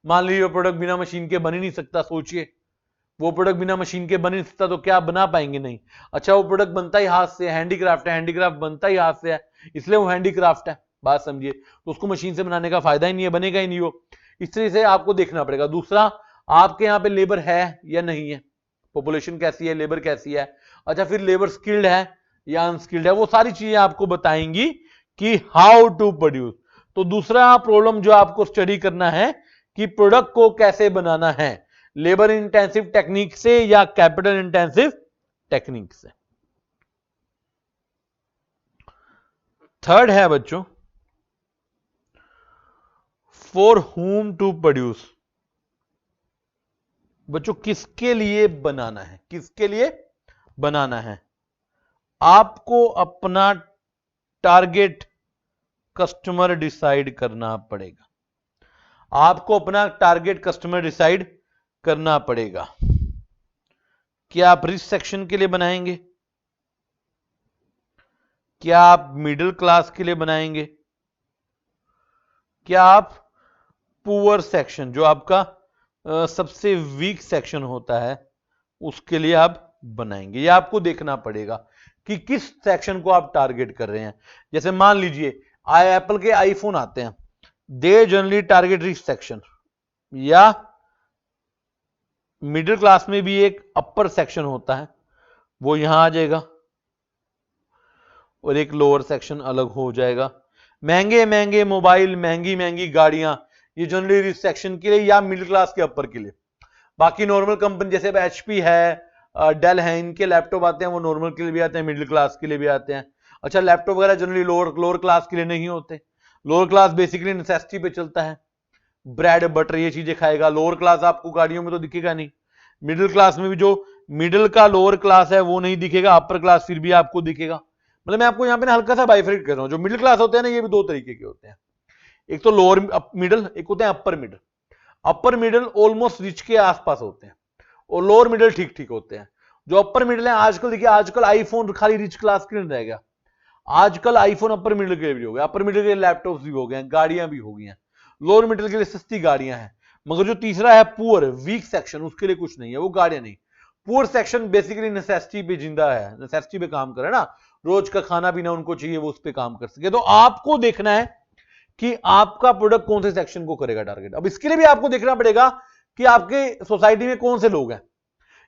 मान लीजिए प्रोडक्ट बिना मशीन के बन ही नहीं सकता, सोचिए वो प्रोडक्ट बिना मशीन के बन नहीं सकता, तो क्या आप बना पाएंगे? नहीं। अच्छा वो प्रोडक्ट बनता ही हाथ से, हैंडीक्राफ्ट है, हैंडीक्राफ्ट बनता ही हाथ से है, इसलिए वो हैंडीक्राफ्ट है, बात समझिए, तो उसको मशीन से बनाने का फायदा ही नहीं है, बनेगा ही नहीं वो। इस तरह से आपको देखना पड़ेगा। दूसरा, आपके यहाँ पे लेबर है या नहीं है, पॉपुलेशन कैसी है, लेबर कैसी है। अच्छा फिर लेबर स्किल्ड है या अनस्किल्ड है, वो सारी चीजें आपको बताएंगी कि हाउ टू प्रोड्यूस। तो दूसरा प्रॉब्लम जो आपको स्टडी करना है कि प्रोडक्ट को कैसे बनाना है, लेबर इंटेंसिव टेक्निक से या कैपिटल इंटेंसिव टेक्निक से। थर्ड है बच्चों, फॉर हुम टू प्रोड्यूस। बच्चों किसके लिए बनाना है, किसके लिए बनाना है। आपको अपना टारगेट कस्टमर डिसाइड करना पड़ेगा, आपको अपना टारगेट कस्टमर डिसाइड करना पड़ेगा। क्या आप रिच सेक्शन के लिए बनाएंगे, क्या आप मिडिल क्लास के लिए बनाएंगे, क्या आप पुअर सेक्शन जो आपका सबसे वीक सेक्शन होता है उसके लिए आप बनाएंगे। ये आपको देखना पड़ेगा कि किस सेक्शन को आप टारगेट कर रहे हैं। जैसे मान लीजिए एप्पल के आईफोन आते हैं, they generally target rich section, या मिडिल क्लास में भी एक अपर सेक्शन होता है, वो यहां आ जाएगा, और एक लोअर सेक्शन अलग हो जाएगा। महंगे महंगे मोबाइल, महंगी महंगी गाड़ियां, ये जनरली रिच सेक्शन के लिए या मिडिल क्लास के अपर के लिए। बाकी नॉर्मल कंपनी जैसे एचपी है, डेल है, इनके लैपटॉप आते हैं वो नॉर्मल के लिए भी आते हैं, मिडिल क्लास के लिए भी आते हैं। अच्छा लैपटॉप वगैरह जनरली लोअर क्लास के लिए नहीं होते, लोअर क्लास बेसिकली नेसेसिटी पे चलता है, ब्रेड बटर ये चीजें खाएगा। लोअर क्लास आपको गाड़ियों में तो दिखेगा नहीं, मिडिल क्लास में भी जो मिडिल का लोअर क्लास है वो नहीं दिखेगा, अपर क्लास फिर भी आपको दिखेगा। मतलब मैं आपको यहाँ पे ना हल्का सा बाइफरेट कर रहा हूँ। जो मिडिल क्लास होते हैं ना, ये भी दो तरीके के होते हैं, एक तो लोअर मिडिल, एक होते हैं upper middle. Upper middle almost rich के आसपास होते हैं और लोअर मिडिल ठीक ठीक होते हैं। जो अपर मिडिल है, आजकल देखिए आजकल आईफोन खाली रिच क्लास के लिए रह गया, आजकल आईफोन अपर मिडिल के लिए भी हो गया, अपर मिडिल के लिए लैपटॉप्स भी हो गए हैं, गाड़ियां भी हो गई हैं, लोअर मिडिल के लिए सस्ती गाड़ियां हैं। मगर जो तीसरा है पुअर वीक सेक्शन, उसके लिए कुछ नहीं है, वो गाड़ियां नहीं। पुअर सेक्शन बेसिकली नेसेसिटी पे जिंदा है, नेसेसिटी पे काम करे ना, रोज का खाना पीना उनको चाहिए, वो उस पर काम कर सके। तो आपको देखना है कि आपका प्रोडक्ट कौन से सेक्शन को करेगा टारगेट। अब इसके लिए भी आपको देखना पड़ेगा कि आपके सोसाइटी में कौन से लोग हैं।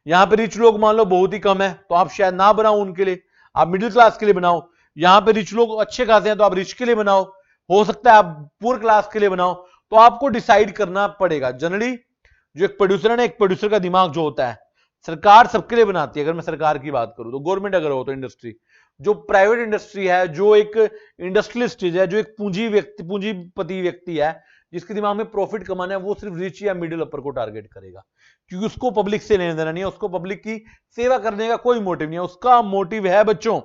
यहां पे रिच लोग मान लो बहुत ही कम है, तो आप शायद ना बनाओ उनके लिए, आप मिडिल क्लास के लिए बनाओ। यहां पे रिच लोग अच्छे खासे हैं, तो आप रिच के लिए बनाओ। हो सकता है आप पुअर क्लास के लिए बनाओ। तो आपको डिसाइड करना पड़ेगा। जनरली जो एक प्रोड्यूसर है ना, एक प्रोड्यूसर का दिमाग जो होता है, सरकार सबके लिए बनाती है। अगर मैं सरकार की बात करूं तो गवर्नमेंट अगर हो तो इंडस्ट्री, जो प्राइवेट इंडस्ट्री है, जो एक इंडस्ट्रियलिस्ट है, जो एक पूंजीपति व्यक्ति है, जिसके दिमाग में प्रॉफिट कमाना है, वो सिर्फ रिच या मिडिल अपर को टारगेट करेगा, क्योंकि उसको पब्लिक से लेने देना नहीं है, उसको पब्लिक की सेवा करने का कोई मोटिव नहीं है। उसका मोटिव है बच्चों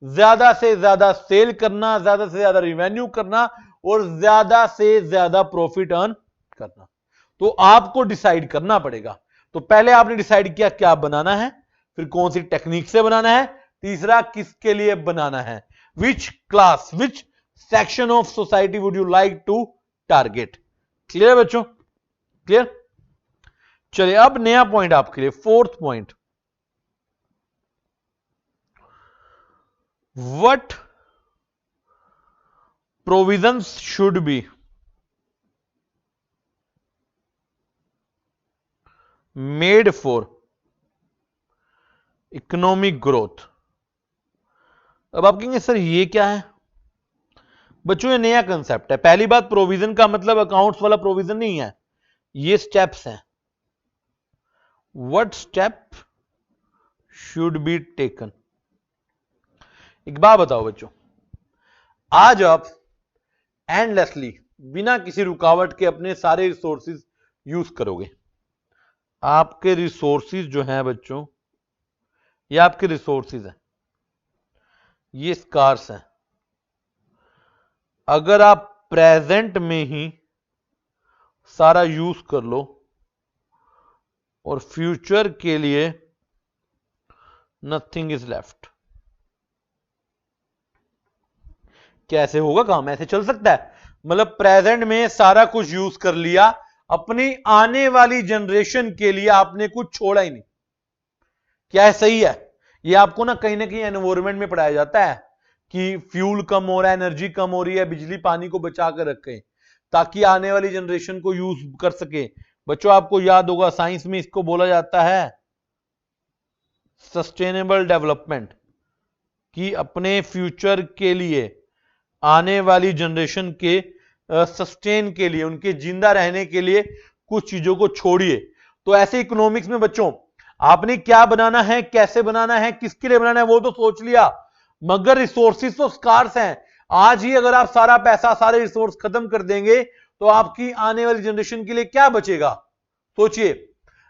ज्यादा से ज्यादा सेल करना, ज्यादा से ज्यादा रिवेन्यू करना और ज्यादा से ज्यादा प्रॉफिट अर्न करना। तो आपको डिसाइड करना पड़ेगा। तो पहले आपने डिसाइड किया क्या बनाना है, फिर कौन सी टेक्निक से बनाना है, तीसरा किसके लिए बनाना है, which class which section of society would you like to target. Clear बच्चों, क्लियर। चलिए अब नया पॉइंट आपके लिए, fourth point, what provisions should be made for economic growth. अब आप कहेंगे सर ये क्या है? बच्चों ये नया कंसेप्ट है। पहली बात, प्रोविजन का मतलब अकाउंट्स वाला प्रोविजन नहीं है, ये स्टेप्स हैं। What step should be taken. एक बात बताओ बच्चों, आज आप एंडलेसली बिना किसी रुकावट के अपने सारे रिसोर्सेज यूज करोगे। आपके रिसोर्सेज जो हैं बच्चों, ये आपके रिसोर्सेज हैं, ये स्कार्स हैं। अगर आप प्रेजेंट में ही सारा यूज कर लो और फ्यूचर के लिए नथिंग इज लेफ्ट, कैसे होगा काम? ऐसे चल सकता है? मतलब प्रेजेंट में सारा कुछ यूज कर लिया, अपनी आने वाली जनरेशन के लिए आपने कुछ छोड़ा ही नहीं। क्या है? सही है? ये आपको ना कहीं एनवायरमेंट में पढ़ाया जाता है कि फ्यूल कम हो रहा है, एनर्जी कम हो रही है, बिजली पानी को बचा कर रखें ताकि आने वाली जनरेशन को यूज कर सके। बच्चों आपको याद होगा साइंस में इसको बोला जाता है सस्टेनेबल डेवलपमेंट, कि अपने फ्यूचर के लिए, आने वाली जनरेशन के सस्टेन के लिए, उनके जिंदा रहने के लिए कुछ चीजों को छोड़िए। तो ऐसे इकोनॉमिक्स में बच्चों आपने क्या बनाना है, कैसे बनाना है, किसके लिए बनाना है, वो तो सोच लिया, मगर रिसोर्सेज तो स्कार्स हैं। आज ही अगर आप सारा पैसा, सारे रिसोर्स खत्म कर देंगे तो आपकी आने वाली जनरेशन के लिए क्या बचेगा? सोचिए,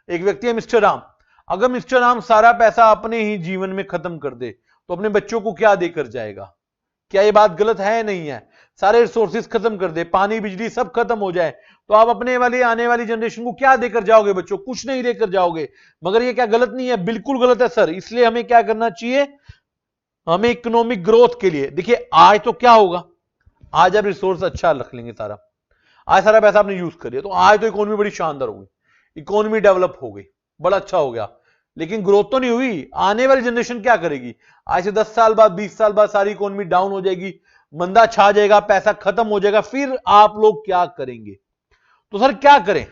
एक व्यक्ति है मिस्टर राम, अगर मिस्टर राम सारा पैसा अपने ही जीवन में खत्म कर दे तो अपने बच्चों को क्या देकर जाएगा? क्या ये बात गलत है? नहीं है। सारे रिसोर्सेज खत्म कर दे, पानी बिजली सब खत्म हो जाए तो आप अपने वाली आने वाली जनरेशन को क्या देकर जाओगे? बच्चों कुछ नहीं देकर जाओगे। मगर ये क्या गलत नहीं है? बिल्कुल गलत है सर। इसलिए हमें क्या करना चाहिए? हमें इकोनॉमिक ग्रोथ के लिए, देखिए आज तो क्या होगा, आज आप रिसोर्स अच्छा रख लेंगे, सारा आज सारा पैसा आपने यूज कर लिया तो आज तो इकोनॉमी बड़ी शानदार हो गई, इकोनॉमी डेवलप हो गई, बड़ा अच्छा हो गया, लेकिन ग्रोथ तो नहीं हुई। आने वाली जनरेशन क्या करेगी? आज से 10 साल बाद, 20 साल बाद सारी इकोनॉमी डाउन हो जाएगी, मंदा छा जाएगा, पैसा खत्म हो जाएगा, फिर आप लोग क्या करेंगे? तो सर क्या करें?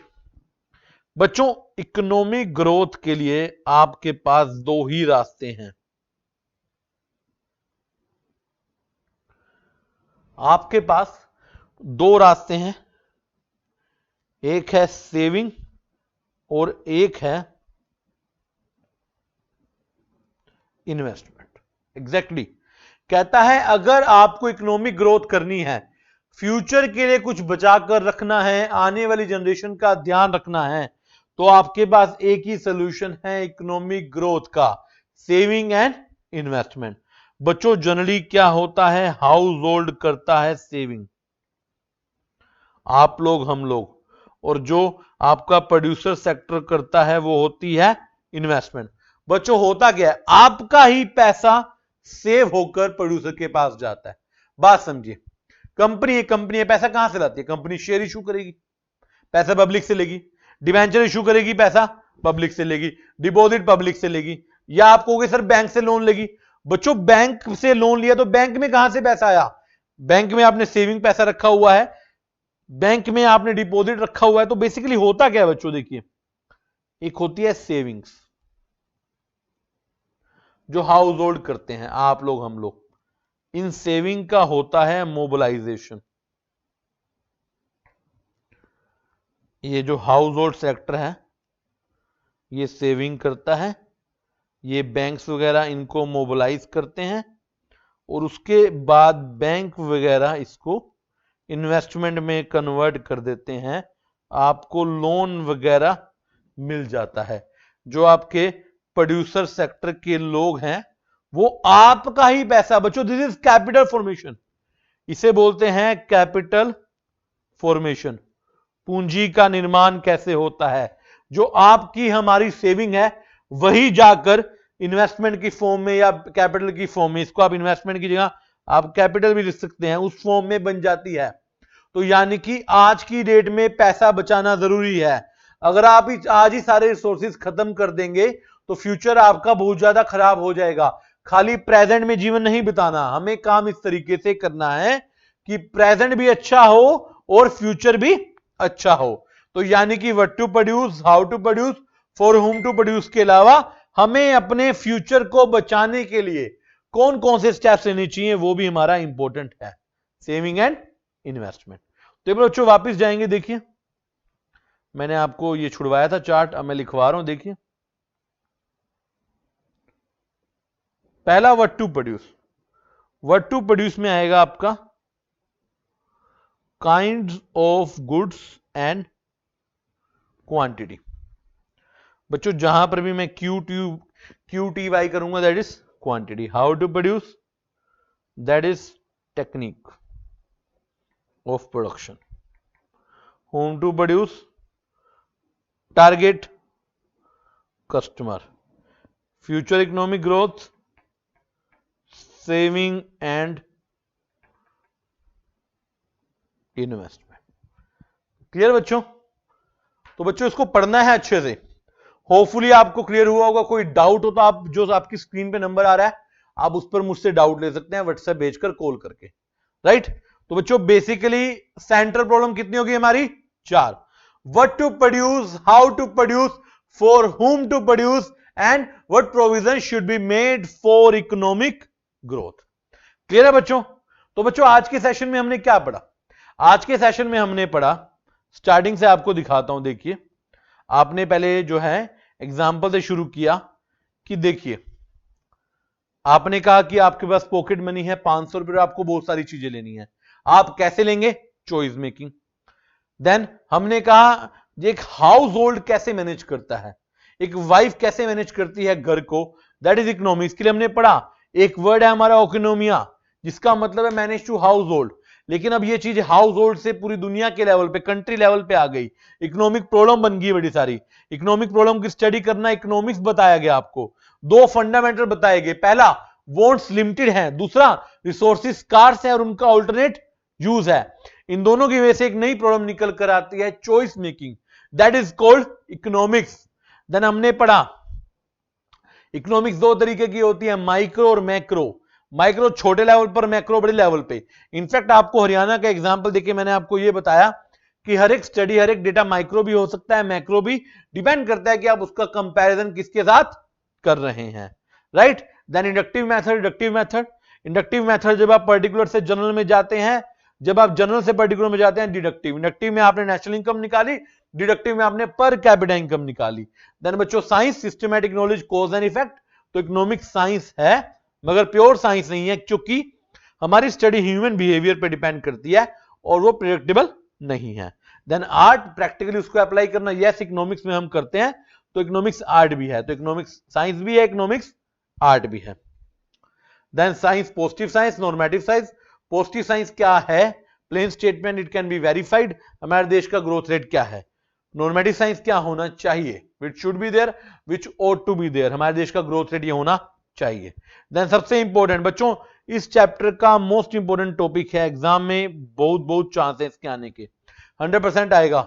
बच्चों इकोनॉमिक ग्रोथ के लिए आपके पास दो ही रास्ते हैं। आपके पास दो रास्ते हैं, एक है सेविंग और एक है इन्वेस्टमेंट। एग्जैक्टली कहता है अगर आपको इकोनॉमिक ग्रोथ करनी है, फ्यूचर के लिए कुछ बचाकर रखना है, आने वाली जनरेशन का ध्यान रखना है, तो आपके पास एक ही सोल्यूशन है इकोनॉमिक ग्रोथ का, सेविंग एंड इन्वेस्टमेंट। बच्चों जनरली क्या होता है? हाउस होल्ड करता है सेविंग, आप लोग, हम लोग, और जो आपका प्रोड्यूसर सेक्टर करता है वो होती है इन्वेस्टमेंट। बच्चों होता क्या है? आपका ही पैसा सेव होकर प्रोड्यूसर के पास जाता है। बात समझिए, कंपनी है, पैसा कहां से लाती है? कंपनी शेयर इशू करेगी, पैसा पब्लिक से लेगी, डिबेंचर इशू करेगी, पैसा पब्लिक से लेगी, डिपॉजिट पब्लिक से लेगी, या आप कहोगे सर बैंक से लोन लेगी। बच्चों बैंक से लोन लिया तो बैंक में कहां से पैसा आया? बैंक में आपने सेविंग पैसा रखा हुआ है, बैंक में आपने डिपॉजिट रखा हुआ है। तो बेसिकली होता क्या है बच्चों? देखिए, एक होती है सेविंग्स जो हाउस होल्ड करते हैं आप लोग, हम लोग, इन सेविंग का होता है मोबिलाइजेशन। ये जो हाउस होल्ड सेक्टर है ये सेविंग करता है, ये बैंक्स वगैरह इनको मोबिलाइज करते हैं और उसके बाद बैंक वगैरह इसको इन्वेस्टमेंट में कन्वर्ट कर देते हैं, आपको लोन वगैरह मिल जाता है। जो आपके प्रोड्यूसर सेक्टर के लोग हैं वो आपका ही पैसा, बच्चों दिस इज कैपिटल फॉर्मेशन, इसे बोलते हैं कैपिटल फॉर्मेशन। पूंजी का निर्माण कैसे होता है? जो आपकी हमारी सेविंग है वही जाकर इन्वेस्टमेंट की फॉर्म में या कैपिटल की फॉर्म में, इसको आप इन्वेस्टमेंट की जगह आप कैपिटल भी लिख सकते हैं, उस फॉर्म में बन जाती है। तो यानी कि आज की डेट में पैसा बचाना जरूरी है। अगर आप आज ही सारे रिसोर्सेज खत्म कर देंगे तो फ्यूचर आपका बहुत ज्यादा खराब हो जाएगा। खाली प्रेजेंट में जीवन नहीं बिताना, हमें काम इस तरीके से करना है कि प्रेजेंट भी अच्छा हो और फ्यूचर भी अच्छा हो। तो यानी कि what to produce, how to produce, for whom to produce के अलावा हमें अपने फ्यूचर को बचाने के लिए कौन कौन से स्टेप्स लेने चाहिए वो भी हमारा इंपॉर्टेंट है। Saving and investment. तो बच्चों वापस जाएंगे, देखिए मैंने आपको ये छुड़वाया था चार्ट, अब मैं लिखवा रहा हूं, देखिए पहला what to produce. What to produce में आएगा आपका kinds of goods and quantity. बच्चों जहां पर भी मैं QTY करूंगा that is quantity. How to produce, that is technique of production. Whom to produce, target customer. Future economic growth, saving and investment. Clear बच्चों? तो बच्चों इसको पढ़ना है अच्छे से, होपफुली आपको क्लियर हुआ होगा। कोई डाउट हो तो आप जो आपकी स्क्रीन पे नंबर आ रहा है आप उस पर मुझसे डाउट ले सकते हैं व्हाट्सएप भेजकर, कॉल करके, राइट। तो बच्चों बेसिकली सेंट्रल प्रॉब्लम कितनी होगी हमारी? 4। What to produce, how to produce, for whom to produce and what provision should be made for economic growth. Clear है बच्चों? तो बच्चों आज के सेशन में हमने क्या पढ़ा? आज के सेशन में हमने पढ़ा, स्टार्टिंग से आपको दिखाता हूं, देखिए आपने पहले जो है एग्जाम्पल से शुरू किया कि देखिए आपने कहा कि आपके पास पॉकेट मनी है 500 रुपए, आपको बहुत सारी चीजें लेनी है, आप कैसे लेंगे? Choice making. देन हमने कहा एक हाउस होल्ड कैसे मैनेज करता है, एक वाइफ कैसे मैनेज करती है घर को, दैट इज इकोनॉमिक्स। के लिए हमने पढ़ा एक वर्ड है हमारा ओकोनोमिया, जिसका मतलब है मैनेज टू हाउस होल्ड। लेकिन अब ये चीज हाउस होल्ड से पूरी दुनिया के लेवल पे, कंट्री लेवल पे आ गई, इकोनॉमिक प्रॉब्लम बन गई बड़ी सारी। इकोनॉमिक प्रॉब्लम की स्टडी करना इकोनॉमिक्स बताया गया आपको। 2 फंडामेंटल बताए गए, पहला वॉन्ट्स लिमिटेड है, दूसरा रिसोर्सेज स्कार्स है और उनका ऑल्टरनेट यूज है। इन दोनों की वजह से एक नई प्रॉब्लम निकल कर आती है, choice making, that is called economics. Then हमने पढ़ा इकोनॉमिक्स 2 तरीके की होती है, माइक्रो और मैक्रो। माइक्रो छोटे लेवल पर, मैक्रो बड़े लेवल पे। इनफैक्ट आपको हरियाणा का एग्जांपल देखिए मैंने आपको ये बताया कि हर एक स्टडी, हर एक डेटा माइक्रो भी हो सकता है, मैक्रो भी, डिपेंड करता है कि आप उसका कंपैरिजन किसके साथ कर रहे हैं, right. Then inductive method. Inductive method जब आप पर्टिकुलर से जनरल में जाते हैं, जब आप जनरल से पर्टिकुलर में जाते हैं डिडक्टिव। इंडक्टिव में आपने नेशनल इनकम निकाली, डिडक्टिव में आपने पर कैपिटा इनकम निकाली। देन बच्चों science, systematic knowledge, cause and effect. तो इकोनॉमिक साइंस है मगर प्योर साइंस नहीं है, क्योंकि हमारी स्टडी ह्यूमन बिहेवियर पे डिपेंड करती है और वो प्रेडिक्टेबल नहीं है। देन आर्ट, प्रैक्टिकली उसको अप्लाई करना, यस इकोनॉमिक्स में हम करते हैं, तो इकोनॉमिक्स आर्ट भी है, तो इकोनॉमिक्स साइंस भी है, इकोनॉमिक्स आर्ट भी है। Then science, positive science, normative science. Positive science क्या है? Plain statement, it can be verified, हमारे देश का ग्रोथ रेट क्या है। नॉर्मेटिव साइंस क्या होना चाहिए? Which should be there, which ought to be there, हमारे देश का ग्रोथ रेट ये होना चाहिए। देन सबसे इंपॉर्टेंट बच्चों, इस चैप्टर का मोस्ट इंपॉर्टेंट टॉपिक है, एग्जाम में बहुत चांस है इसके आने के, 100% आएगा।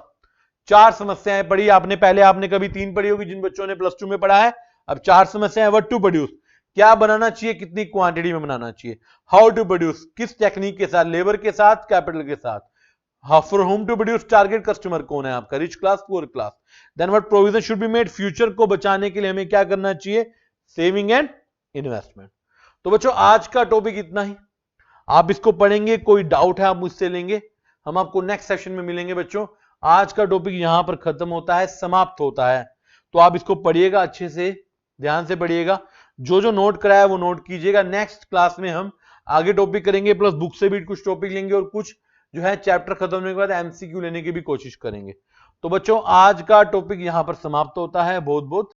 4 समस्याएं पढ़ी आपने, पहले आपने कभी 3 पढ़ी होगी जिन बच्चों ने +2 में पढ़ा है, अब 4 समस्याएं। व्हाट टू प्रोड्यूस, क्या बनाना चाहिए, कितनी क्वांटिटी में बनाना चाहिए। हाउ टू प्रोड्यूस, किस टेक्निक के साथ, लेबर के साथ, कैपिटल के साथ। For whom to produce, target customer कौन है आपका, rich class, poor class. Then what provision should be made, future को बचाने के लिए हमें क्या करना चाहिए, सेविंग एंड इन्वेस्टमेंट। तो बच्चों आज का टॉपिक इतना ही, आप इसको पढ़ेंगे, कोई डाउट है आप मुझसे लेंगे, हम आपको नेक्स्ट सेशन में मिलेंगे। बच्चों आज का टॉपिक यहां पर खत्म होता है, समाप्त होता है, तो आप इसको पढ़िएगा, अच्छे से ध्यान से पढ़िएगा, जो नोट कराया वो नोट कीजिएगा। नेक्स्ट क्लास में हम आगे टॉपिक करेंगे, प्लस बुक से भी कुछ टॉपिक लेंगे और कुछ जो है चैप्टर खत्म होने के बाद एमसीक्यू लेने की भी कोशिश करेंगे। तो बच्चों आज का टॉपिक यहां पर समाप्त होता है। बहुत बहुत